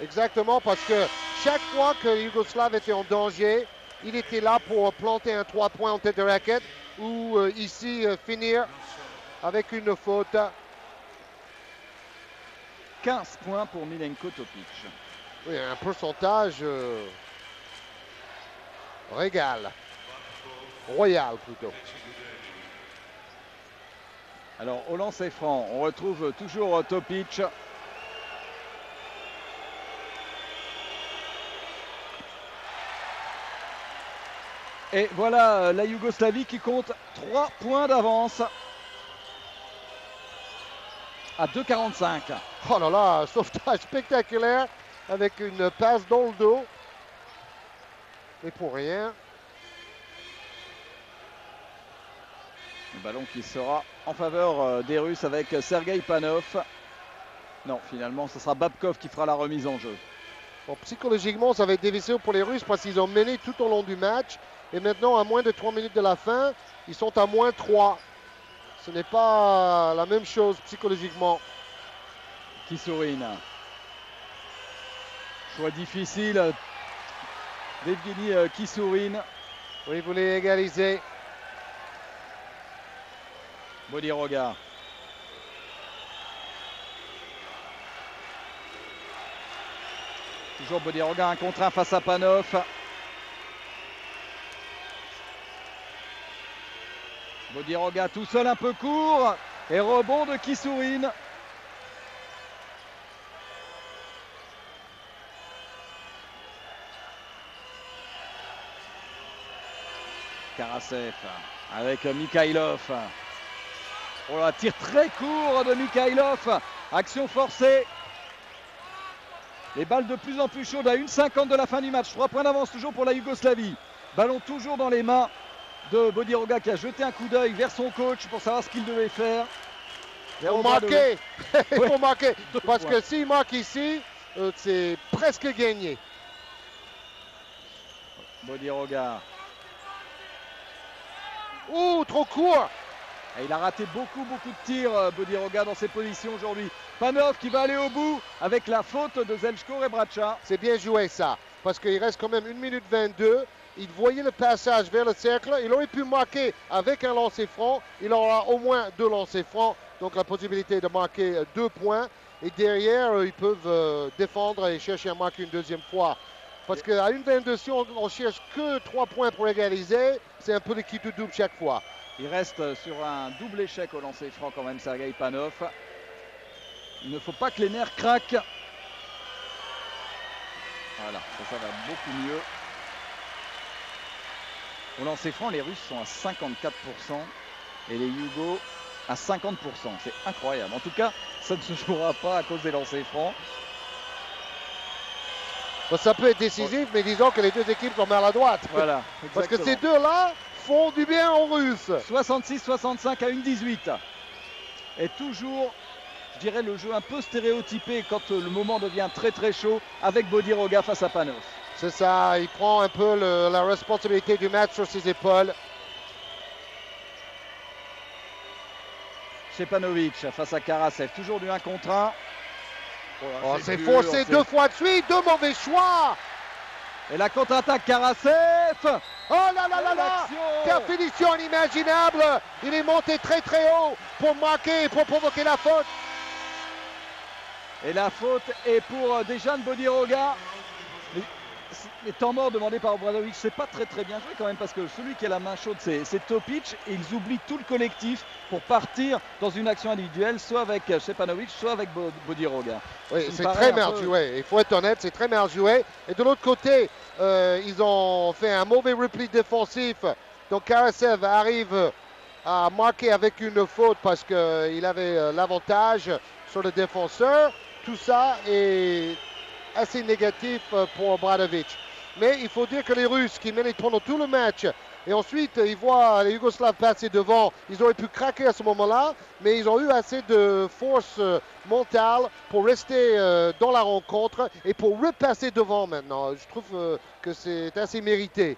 Exactement, parce que chaque fois que Yougoslav était en danger, il était là pour planter un 3 points en tête de raquette ou ici finir avec une faute. 15 points pour Milenko Topic. Oui, un pourcentage royal plutôt. Alors au lancer franc, on retrouve toujours Topic. Et voilà la Yougoslavie qui compte 3 points d'avance à 2,45. Oh là là, sauvetage spectaculaire avec une passe dans le dos. Et pour rien. Le ballon qui sera en faveur des Russes avec Sergei Panov. Non, finalement, ce sera Babkov qui fera la remise en jeu. Bon, psychologiquement, ça va être difficile pour les Russes parce qu'ils ont mené tout au long du match. Et maintenant, à moins de 3 minutes de la fin, ils sont à moins 3. Ce n'est pas la même chose psychologiquement. Kissourine. Choix difficile d'Evgeny Kissourine. Oui, il voulait égaliser. Bodiroga. Toujours Bodiroga, un contre un face à Panov. Bodiroga tout seul un peu court. Et rebond de Kissourine. Karasev avec Mikhailov. Oh là, tir très court de Mikhailov. Action forcée. Les balles de plus en plus chaudes à 1,50 de la fin du match. 3 points d'avance toujours pour la Yougoslavie. Ballon toujours dans les mains de Bodiroga qui a jeté un coup d'œil vers son coach pour savoir ce qu'il devait faire. Il faut marquer. Il faut marquer. Parce que s'il marque ici, c'est presque gagné. Bodiroga. Ouh, trop court. Et il a raté beaucoup de tirs, Bodiroga, dans ses positions aujourd'hui. Panov qui va aller au bout avec la faute de Zelchko Rebraca. C'est bien joué ça, parce qu'il reste quand même 1 minute 22. Il voyait le passage vers le cercle. Il aurait pu marquer avec un lancer franc. Il aura au moins 2 lancers francs. Donc la possibilité de marquer 2 points. Et derrière, ils peuvent défendre et chercher à marquer une deuxième fois. Parce qu'à 1,22, si on cherche que 3 points pour égaliser, c'est un peu l'équipe de double chaque fois. Il reste sur un double échec au lancer franc quand même, Sergei Panov. Il ne faut pas que les nerfs craquent. Voilà, ça va beaucoup mieux. Au lancer franc, les Russes sont à 54% et les Yougos à 50%. C'est incroyable. En tout cas, ça ne se jouera pas à cause des lancers francs. Bon, ça peut être décisif, mais disons que les deux équipes sont maladroites. Voilà, parce que ces deux-là font du bien aux Russes. 66-65 à 1,18. Et toujours, je dirais, le jeu un peu stéréotypé quand le moment devient très chaud avec Bodiroga face à Panov. C'est ça, il prend un peu la responsabilité du match sur ses épaules. Stepanovic face à Karasev, toujours du 1 contre 1. Oh, c'est forcé 2 fois de suite, 2 mauvais choix. Et la contre-attaque Karasev. Oh là là là là, quelle finition inimaginable. Il est monté très haut pour marquer, pour provoquer la faute. Et la faute est pour Dejan Bodiroga. Les temps morts demandés par Obradovic, c'est pas très bien joué quand même parce que celui qui a la main chaude c'est Topic et ils oublient tout le collectif pour partir dans une action individuelle, soit avec Stepanovic, soit avec Bodiroga. Oui, c'est très mal joué, il faut être honnête, c'est très mal joué. Et de l'autre côté, ils ont fait un mauvais repli défensif. Donc Karasev arrive à marquer avec une faute parce qu'il avait l'avantage sur le défenseur. Tout ça est assez négatif pour Obradovic. Mais il faut dire que les Russes qui mènent pendant tout le match et ensuite ils voient les Yougoslaves passer devant, ils auraient pu craquer à ce moment-là, mais ils ont eu assez de force mentale pour rester dans la rencontre et pour repasser devant maintenant. Je trouve que c'est assez mérité.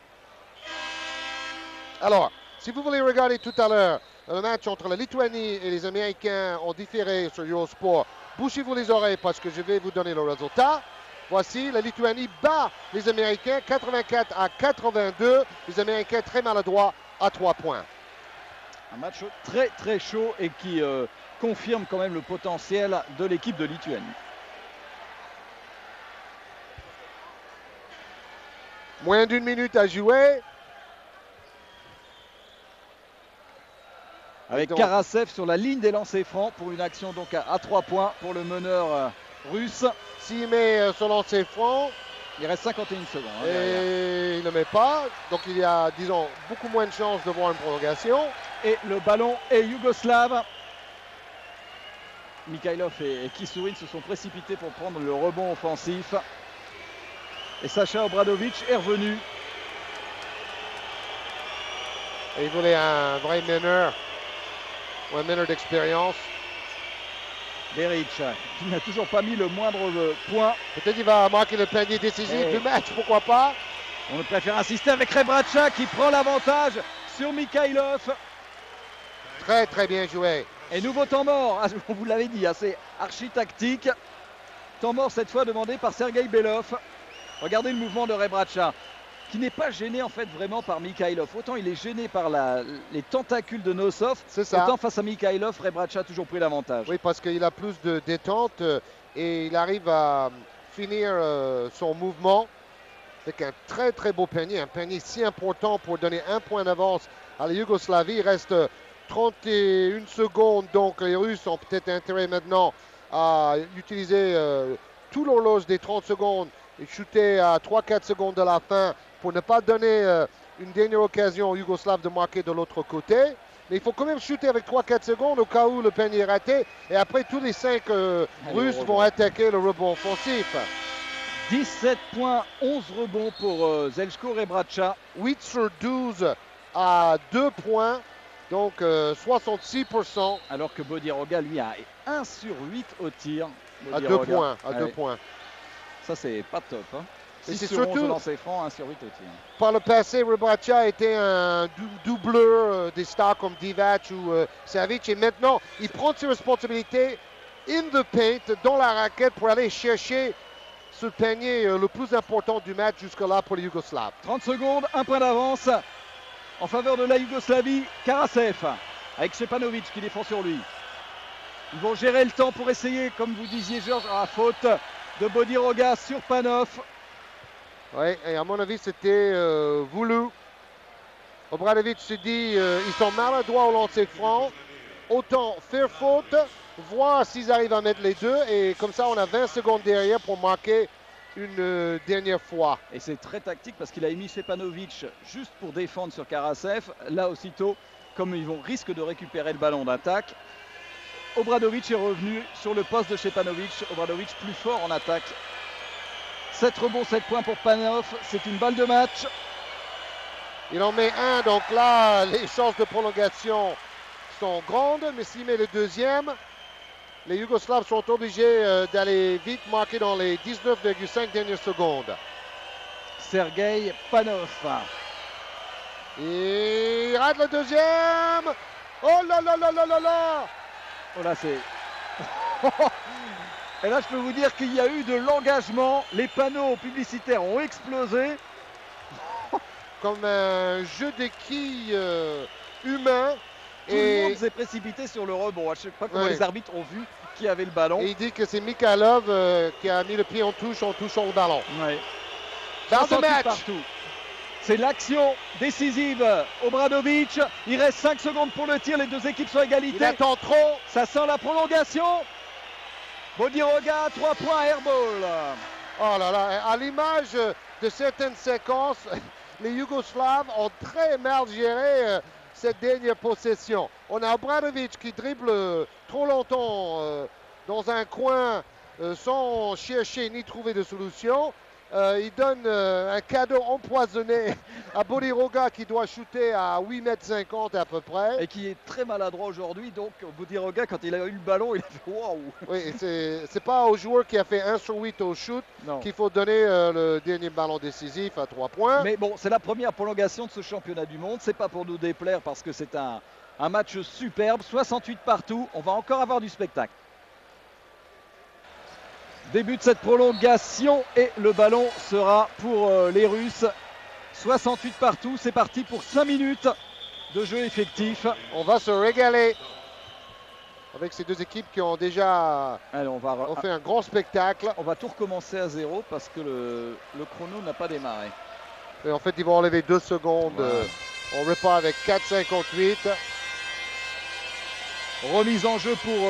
Alors, si vous voulez regarder tout à l'heure le match entre la Lituanie et les Américains en différé sur Eurosport, bouchez-vous les oreilles parce que je vais vous donner le résultat. Voici, la Lituanie bat les Américains 84 à 82. Les Américains très maladroits à 3 points. Un match très chaud et qui confirme quand même le potentiel de l'équipe de Lituanie. Moins d'une minute à jouer. Avec Karasev sur la ligne des lancers francs pour une action donc à 3 points pour le meneur russe. S'il met son lancer franc, il reste 51 secondes. Hein, et il ne met pas. Donc il y a, disons, beaucoup moins de chances de voir une prolongation. Et le ballon est yougoslave. Mikhailov et Kisurin se sont précipités pour prendre le rebond offensif. Et Sacha Obradovic est revenu. Et il voulait un vrai meneur. Ou un meneur d'expérience. Beric, qui n'a toujours pas mis le moindre point. Peut-être qu'il va marquer le panier décisif du match, pourquoi pas. On préfère insister avec Rebraca qui prend l'avantage sur Mikhailov. Très bien joué. Et nouveau temps mort, on vous l'avait dit, c'est archi tactique. Temps mort cette fois demandé par Sergei Belov. Regardez le mouvement de Rebraca, qui n'est pas gêné en fait vraiment par Mikhailov. Autant il est gêné par les tentacules de Nosov, autant face à Mikhailov, Rebraca a toujours pris l'avantage. Oui, parce qu'il a plus de détente et il arrive à finir son mouvement avec un très beau panier, un panier si important pour donner un point d'avance à la Yougoslavie. Il reste 31 secondes, donc les Russes ont peut-être intérêt maintenant à utiliser tout l'horloge des 30 secondes et shooter à 3-4 secondes de la fin pour ne pas donner une dernière occasion aux Yougoslaves de marquer de l'autre côté. Mais il faut quand même shooter avec 3-4 secondes au cas où le panier est raté. Et après, tous les 5 Russes vont attaquer le rebond offensif. 17 points, 11 rebonds pour Zeljko Rebraca. 8 sur 12 à 2 points, donc 66%. Alors que Bodiroga, lui, a 1 sur 8 au tir. À 2 points, à 2 points. Ça, c'est pas top. Hein. Et c'est surtout lancer franc, 1 sur 8 au tir. Par le passé, Rebraca était un doubleur des stars comme Divac ou Savic. Et maintenant, il prend ses responsabilités in the paint, dans la raquette, pour aller chercher ce panier le plus important du match jusque-là pour les Yougoslaves. 30 secondes, 1 point d'avance en faveur de la Yougoslavie. Karasev avec Stepanovic qui défend sur lui. Ils vont gérer le temps pour essayer, comme vous disiez Georges, à faute de Bodiroga sur Panov. Oui, et à mon avis, c'était voulu. Obradovic se dit, ils sont maladroits au lancer franc. Autant faire faute, voir s'ils arrivent à mettre les deux. Et comme ça, on a 20 secondes derrière pour marquer une dernière fois. Et c'est très tactique parce qu'il a émis Stepanovic juste pour défendre sur Karasev. Là, aussitôt, comme ils risquent de récupérer le ballon d'attaque, Obradovic est revenu sur le poste de Stepanovic. Obradovic plus fort en attaque. 7 rebonds, 7 points pour Panov. C'est une balle de match. Il en met un, donc là, les chances de prolongation sont grandes. Mais s'il met le deuxième, les Yougoslaves sont obligés d'aller vite, marquer dans les 19,5 dernières secondes. Sergei Panov. Il rate le deuxième. Oh là là là là là là. Oh là, c'est... Et là, je peux vous dire qu'il y a eu de l'engagement. Les panneaux publicitaires ont explosé. Comme un jeu de quilles humain. Tout le monde s'est précipité sur le rebond. Je ne sais pas comment les arbitres ont vu qui avait le ballon. Et il dit que c'est Mikhailov qui a mis le pied en touche en touchant le ballon. Ouais. Balle de 68 match. partout. C'est l'action décisive. Obradovic, il reste 5 secondes pour le tir, les deux équipes sont à Il égalité. attend trop. Ça sent la prolongation. Bodiroga, 3 points, airball. Oh là là, à l'image de certaines séquences, les Yougoslaves ont très mal géré cette dernière possession. On a Obradovic qui dribble trop longtemps dans un coin sans chercher ni trouver de solution. Il donne un cadeau empoisonné à Bodiroga qui doit shooter à 8,50 m à peu près. Et qui est très maladroit aujourd'hui. Donc Bodiroga, quand il a eu le ballon, il a fait waouh. Oui, c'est pas au joueur qui a fait 1 sur 8 au shoot qu'il faut donner le dernier ballon décisif à 3 points. Mais bon, c'est la première prolongation de ce championnat du monde. C'est pas pour nous déplaire parce que c'est un match superbe. 68 partout. On va encore avoir du spectacle. Début de cette prolongation et le ballon sera pour les Russes. 68 partout. C'est parti pour 5 minutes de jeu effectif. On va se régaler avec ces deux équipes qui ont déjà fait un grand spectacle. On va tout recommencer à zéro parce que le chrono n'a pas démarré. Et en fait, ils vont enlever 2 secondes. Ouais. On repart avec 4,58. Remise en jeu pour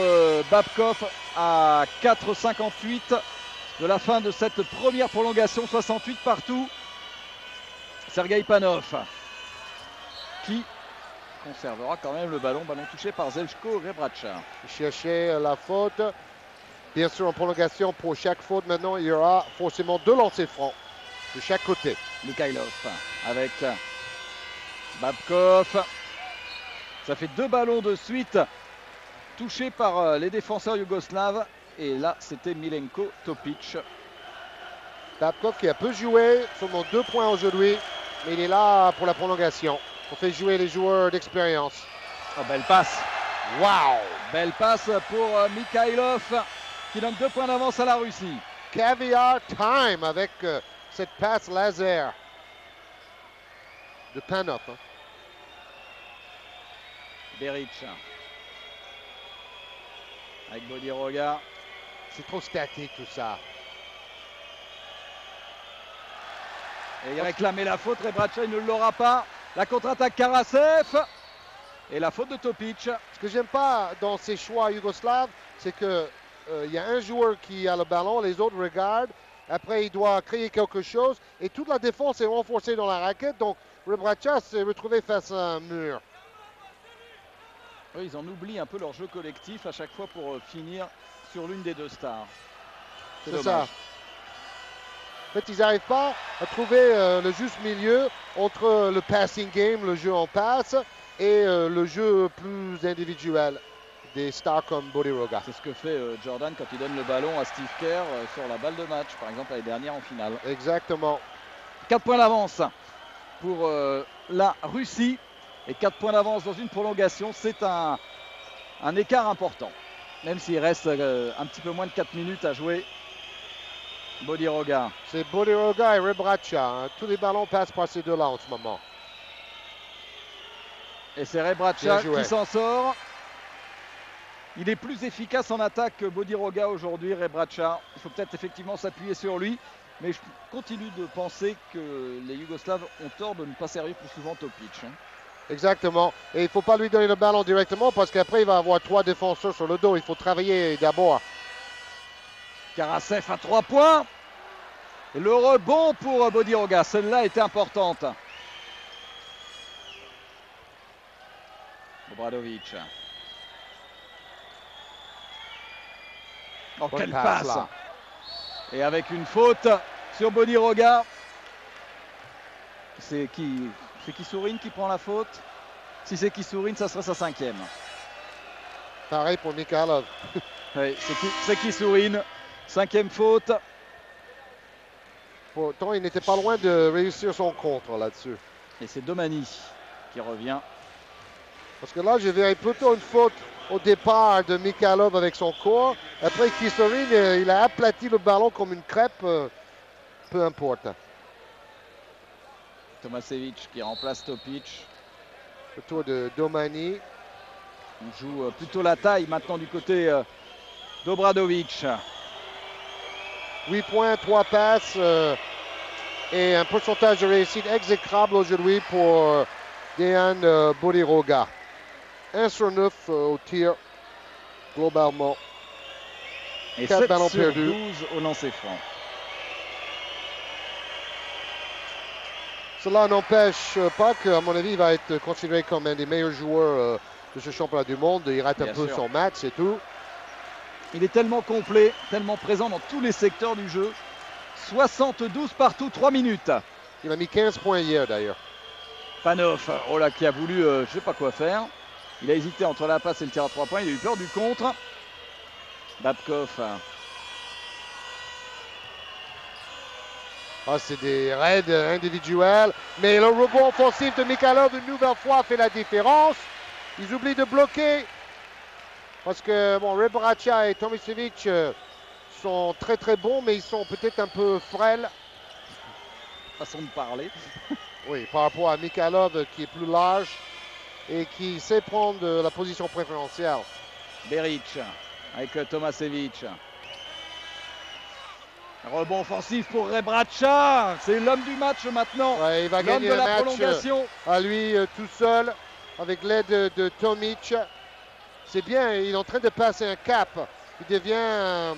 Babkov à 4,58 de la fin de cette première prolongation. 68 partout. Sergei Panov qui conservera quand même le ballon. Ballon touché par Zeljko Rebraca. Il cherchait la faute. Bien sûr, en prolongation, pour chaque faute, maintenant, il y aura forcément 2 lancers francs de chaque côté. Mikhailov avec Babkov. Ça fait 2 ballons de suite touchés par les défenseurs yougoslaves. Et là, c'était Milenko Topic. Babkov qui a peu joué, seulement 2 points aujourd'hui. Mais il est là pour la prolongation. On fait jouer les joueurs d'expérience. Oh, belle passe. Waouh! Belle passe pour Mikhailov qui donne 2 points d'avance à la Russie. Caviar time avec cette passe laser de Panov. Hein. Beric avec Bodiroga. C'est trop statique tout ça. Et il réclamait la faute, Rebraca il ne l'aura pas. La contre-attaque Karasev. Et la faute de Topic. Ce que j'aime pas dans ces choix yougoslaves, c'est que y a un joueur qui a le ballon, les autres regardent. Après, il doit créer quelque chose. Et toute la défense est renforcée dans la raquette. Donc, Rebraca s'est retrouvé face à un mur. Oui, ils en oublient un peu leur jeu collectif à chaque fois pour finir sur l'une des 2 stars. C'est ça. En fait, ils n'arrivent pas à trouver le juste milieu entre le passing game, le jeu en passe, et le jeu plus individuel des stars comme Bodiroga. C'est ce que fait Jordan quand il donne le ballon à Steve Kerr sur la balle de match, par exemple l'année dernière en finale. Exactement. 4 points d'avance pour la Russie. Et 4 points d'avance dans une prolongation, c'est un écart important. Même s'il reste un petit peu moins de 4 minutes à jouer. Bodiroga. C'est Bodiroga et Rebraca. Hein. Tous les ballons passent par ces deux-là en ce moment. Et c'est Rebraca qui s'en sort. Il est plus efficace en attaque que Bodiroga aujourd'hui, Rebraca. Il faut peut-être effectivement s'appuyer sur lui. Mais je continue de penser que les Yougoslaves ont tort de ne pas servir plus souvent Topic. Hein. Exactement. Et il ne faut pas lui donner le ballon directement parce qu'après, il va avoir 3 défenseurs sur le dos. Il faut travailler d'abord. Karasev à 3 points. Et le rebond pour Bodiroga. Celle-là était importante. Obradovic. Oh, quelle passe là. Et avec une faute sur Bodiroga. C'est Kisourine qui prend la faute. Si c'est Kisourine, ça serait sa 5e. Pareil pour Mikhailov. Oui, c'est Kisourine. 5e faute. Pourtant, il n'était pas loin de réussir son contre là-dessus. Et c'est Domani qui revient. Parce que là, je verrais plutôt une faute au départ de Mikhailov avec son corps. Après, Kisourine, il a aplati le ballon comme une crêpe. Peu importe. Tomasevic qui remplace Topic. Le tour de Domani. On joue plutôt la taille maintenant du côté d'Obradovic. 8 points, 3 passes. Et un pourcentage de réussite exécrable aujourd'hui pour Dejan Bodiroga. 1 sur 9 au tir, globalement. Et 4 7 ballons sur perdus. 12 au lancer franc. Cela n'empêche pas qu'à mon avis, il va être considéré comme un des meilleurs joueurs de ce championnat du monde. Il rate un peu son match, c'est tout. Il est tellement complet, tellement présent dans tous les secteurs du jeu. 72 partout, 3 minutes. Il a mis 15 points hier d'ailleurs. Panov, oh là, qui a voulu, je ne sais pas quoi faire. Il a hésité entre la passe et le tir à 3 points. Il a eu peur du contre. Babkov. Ah, c'est des raids individuels. Mais le rebond offensif de Mikhailov, une nouvelle fois, fait la différence. Ils oublient de bloquer. Parce que, bon, Rebraca et Tomicevic sont très très bons, mais ils sont peut-être un peu frêles. Façon de parler. Oui, par rapport à Mikhailov qui est plus large et qui sait prendre la position préférentielle. Beric avec Tomasevic. Rebond offensif pour Rebraca. C'est l'homme du match maintenant. Ouais, il va gagner de un la match prolongation. À lui tout seul avec l'aide de Tomic. C'est bien, il est en train de passer un cap. Il devient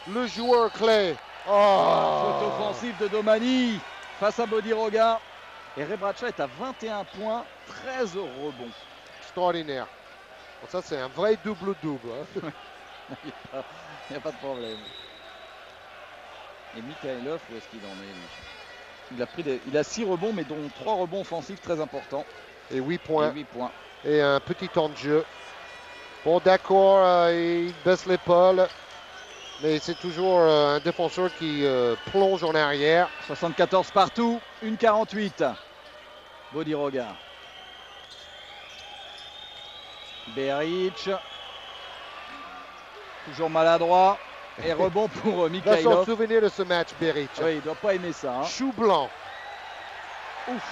le joueur clé. Faute offensive de Domani face à Bodiroga. Et Rebraca est à 21 points, 13 rebonds. Extraordinaire. Bon, ça, c'est un vrai double-double. Hein. Il n'y a pas de problème. Et Mikhailov, où est-ce qu'il en est il a 6 rebonds, mais dont 3 rebonds offensifs très importants. Et 8 points. Et 8 points. Et un petit temps de jeu. Bon, d'accord, il baisse l'épaule. Mais c'est toujours un défenseur qui plonge en arrière. 74 partout, 1,48. Bodiroga. Beric. Toujours maladroit. Et rebond pour Il va s'en Mikhailov. souvenir de ce match, Beric. Oui, il ne doit pas aimer ça. Hein. Chou blanc. Ouf.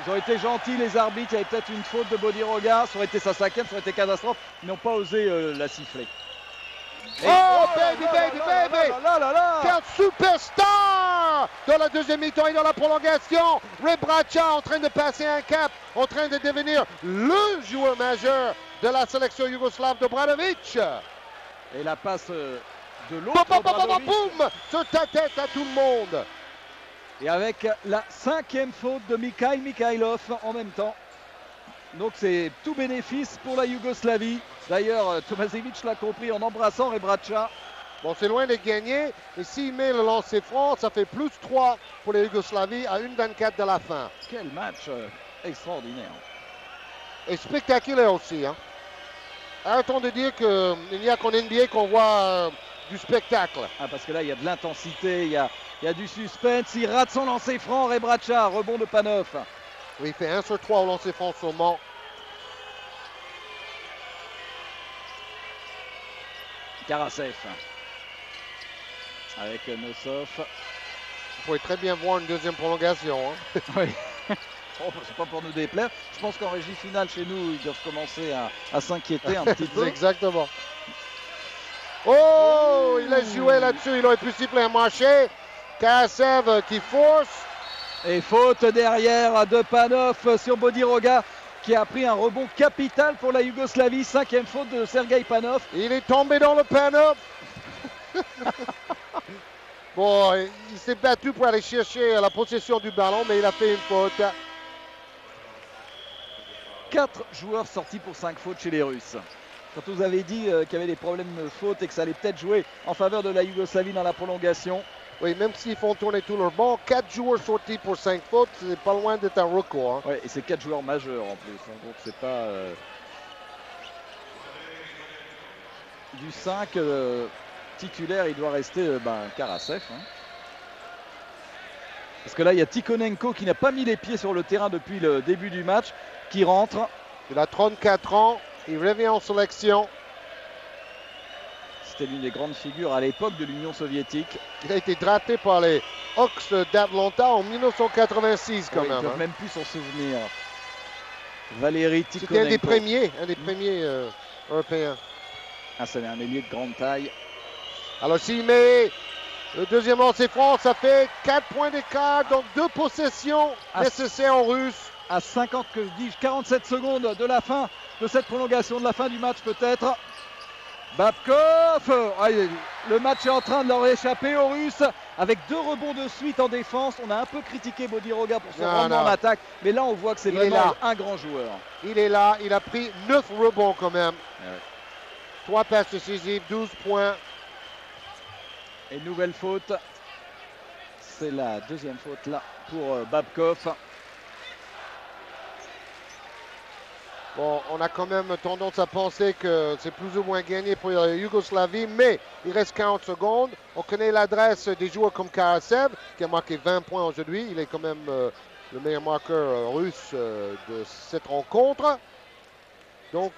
Ils ont été gentils, les arbitres. Il y avait peut-être une faute de Bodiroga. Ça aurait été sa 5e, ça aurait été catastrophe. Ils n'ont pas osé la siffler. Et baby! Quel superstar dans la deuxième mi-temps et dans la prolongation. Rebraca en train de passer un cap, en train de devenir le joueur majeur de la sélection yougoslave d'Obradovic. Et la passe de l'autre Obradovic. Boum! Sur ta tête à tout le monde. Et avec la 5e faute de Mikhailov en même temps. Donc c'est tout bénéfice pour la Yougoslavie. D'ailleurs, Tomasevic l'a compris en embrassant Rebraca. Bon, c'est loin de gagner. Et s'il met le lancer franc, ça fait plus 3 pour la Yougoslavie à 1,24 de la fin. Quel match extraordinaire. Et spectaculaire aussi. Hein. Arrêtons de dire qu'il n'y a qu'en NBA qu'on voit du spectacle. Ah, parce que là, il y a de l'intensité, il y a du suspense. Il rate son lancer franc, Rebraca, rebond de Panov. Oui, il fait 1 sur 3 au lancer franc seulement. Karasev avec Nosov. Vous pouvez très bien voir une deuxième prolongation. Hein. Oui. Oh, c'est pas pour nous déplaire. Je pense qu'en régie finale chez nous, ils doivent commencer à s'inquiéter un petit peu. Exactement. Oh, il a joué là-dessus. Il aurait pu siffler un marché. Karasev qui force. Et faute derrière de Panov sur Bodiroga qui a pris un rebond capital pour la Yougoslavie. 5e faute de Sergei Panov. Il est tombé dans le Panov. Bon, il s'est battu pour aller chercher la possession du ballon, mais il a fait une faute. 4 joueurs sortis pour 5 fautes chez les Russes. Quand vous avez dit qu'il y avait des problèmes de faute et que ça allait peut-être jouer en faveur de la Yougoslavie dans la prolongation. Oui, même s'ils font tourner tout leur banc, 4 joueurs sortis pour 5 fautes, c'est pas loin d'être un record. Hein. Oui, et c'est 4 joueurs majeurs en plus. Hein, donc c'est pas du 5 titulaire, il doit rester Karasev. Hein. Parce que là, il y a Tikhonenko qui n'a pas mis les pieds sur le terrain depuis le début du match, qui rentre. Il a 34 ans, il revient en sélection. C'était l'une des grandes figures à l'époque de l'Union soviétique. Il a été drafté par les Hawks d'Atlanta en 1986 quand Ils ne même. peuvent Hein. même plus s'en souvenir. Valérie Tikhonenko. C'était un des premiers européens. Ah, c'est un ailier de grande taille. Alors s'il met Le deuxième lancer franc, ça fait 4 points d'écart, donc 2 possessions nécessaires en russe. À 50, que dis-je, 47 secondes de la fin de cette prolongation, de la fin du match peut-être. Babkov, le match est en train de leur échapper aux Russes avec 2 rebonds de suite en défense. On a un peu critiqué Bodiroga pour son rendement en attaque, mais là on voit que c'est vraiment un grand joueur. Il est là, il a pris 9 rebonds quand même. 3 passes décisives, 12 points. Et nouvelle faute. C'est la deuxième faute là pour Babkov. Bon, on a quand même tendance à penser que c'est plus ou moins gagné pour la Yougoslavie, mais il reste 40 secondes. On connaît l'adresse des joueurs comme Karasev, qui a marqué 20 points aujourd'hui. Il est quand même le meilleur marqueur russe de cette rencontre. Donc,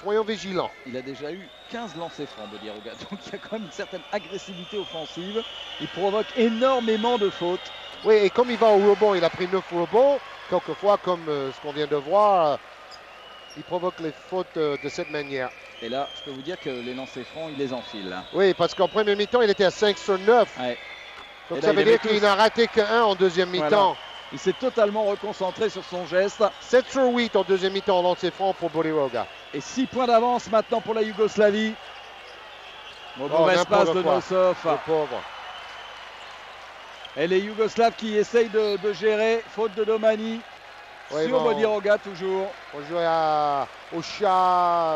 soyons vigilants. Il a déjà eu 15 lancers francs, Bodiroga. Donc, il y a quand même une certaine agressivité offensive. Il provoque énormément de fautes. Oui, et comme il va au rebond, il a pris 9 rebonds. Quelquefois, comme ce qu'on vient de voir, il provoque les fautes de cette manière. Et là, je peux vous dire que les lancers francs, il les enfile. Oui, parce qu'en premier mi-temps, il était à 5 sur 9. Ouais. Donc là, ça veut dire qu'il n'a raté qu'un en deuxième mi-temps. Voilà. Il s'est totalement reconcentré sur son geste. 7 sur 8 en deuxième mi-temps en lancer franc pour Bodiroga. Et 6 points d'avance maintenant pour la Yougoslavie. Mauvaise passe de Nosov. Le pauvre. Et les Yougoslaves qui essayent de gérer. Faute de Domani. Ouais, sur Bodiroga toujours. On jouait au chat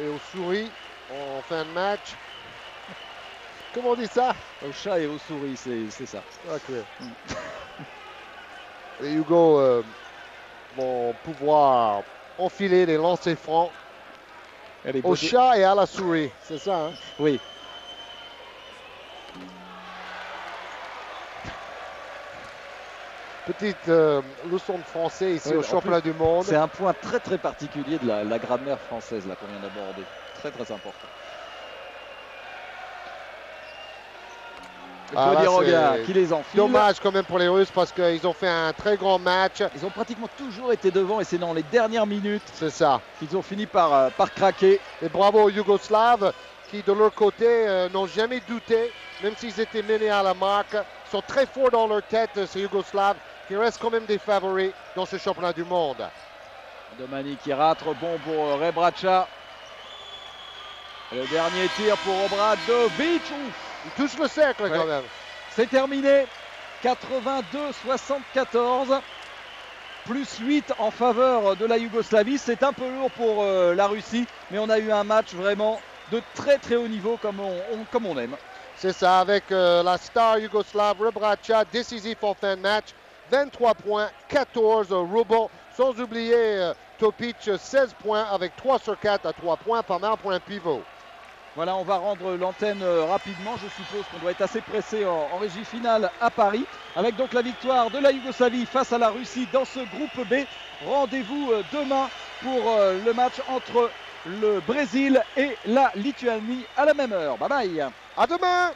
et aux souris en fin de match. Comment on dit ça? Au chat et aux souris, c'est ça. Ok. Les Yougos vont pouvoir enfiler les lancers francs au chat et à la souris. C'est ça, hein? Oui. Petite leçon de français ici au championnat du monde. C'est un point très très particulier de la grammaire française là qu'on vient d'aborder. Très très important. Bodiroga qui les enfile. Dommage quand même pour les Russes parce qu'ils ont fait un très grand match. Ils ont pratiquement toujours été devant et c'est dans les dernières minutes. C'est ça. Qu'ils ont fini par craquer. Et bravo aux Yougoslaves qui de leur côté n'ont jamais douté, même s'ils étaient menés à la marque. Ils sont très forts dans leur tête, ces Yougoslaves, qui restent quand même des favoris dans ce championnat du monde. Domani qui rate, rebond pour Rebraca. Le dernier tir pour Obradovic. Il touche le cercle quand même. C'est terminé. 82-74. Plus 8 en faveur de la Yougoslavie. C'est un peu lourd pour la Russie, mais on a eu un match vraiment de très très haut niveau comme on aime. C'est ça, avec la star yougoslave Rebraca, décisif en fin de match. 23 points, 14 rebonds, sans oublier Topic, 16 points avec 3 sur 4 à 3 points, pas mal pour un pivot. Voilà, on va rendre l'antenne rapidement. Je suppose qu'on doit être assez pressé en régie finale à Paris. Avec donc la victoire de la Yougoslavie face à la Russie dans ce groupe B. Rendez-vous demain pour le match entre le Brésil et la Lituanie à la même heure. Bye bye. À demain.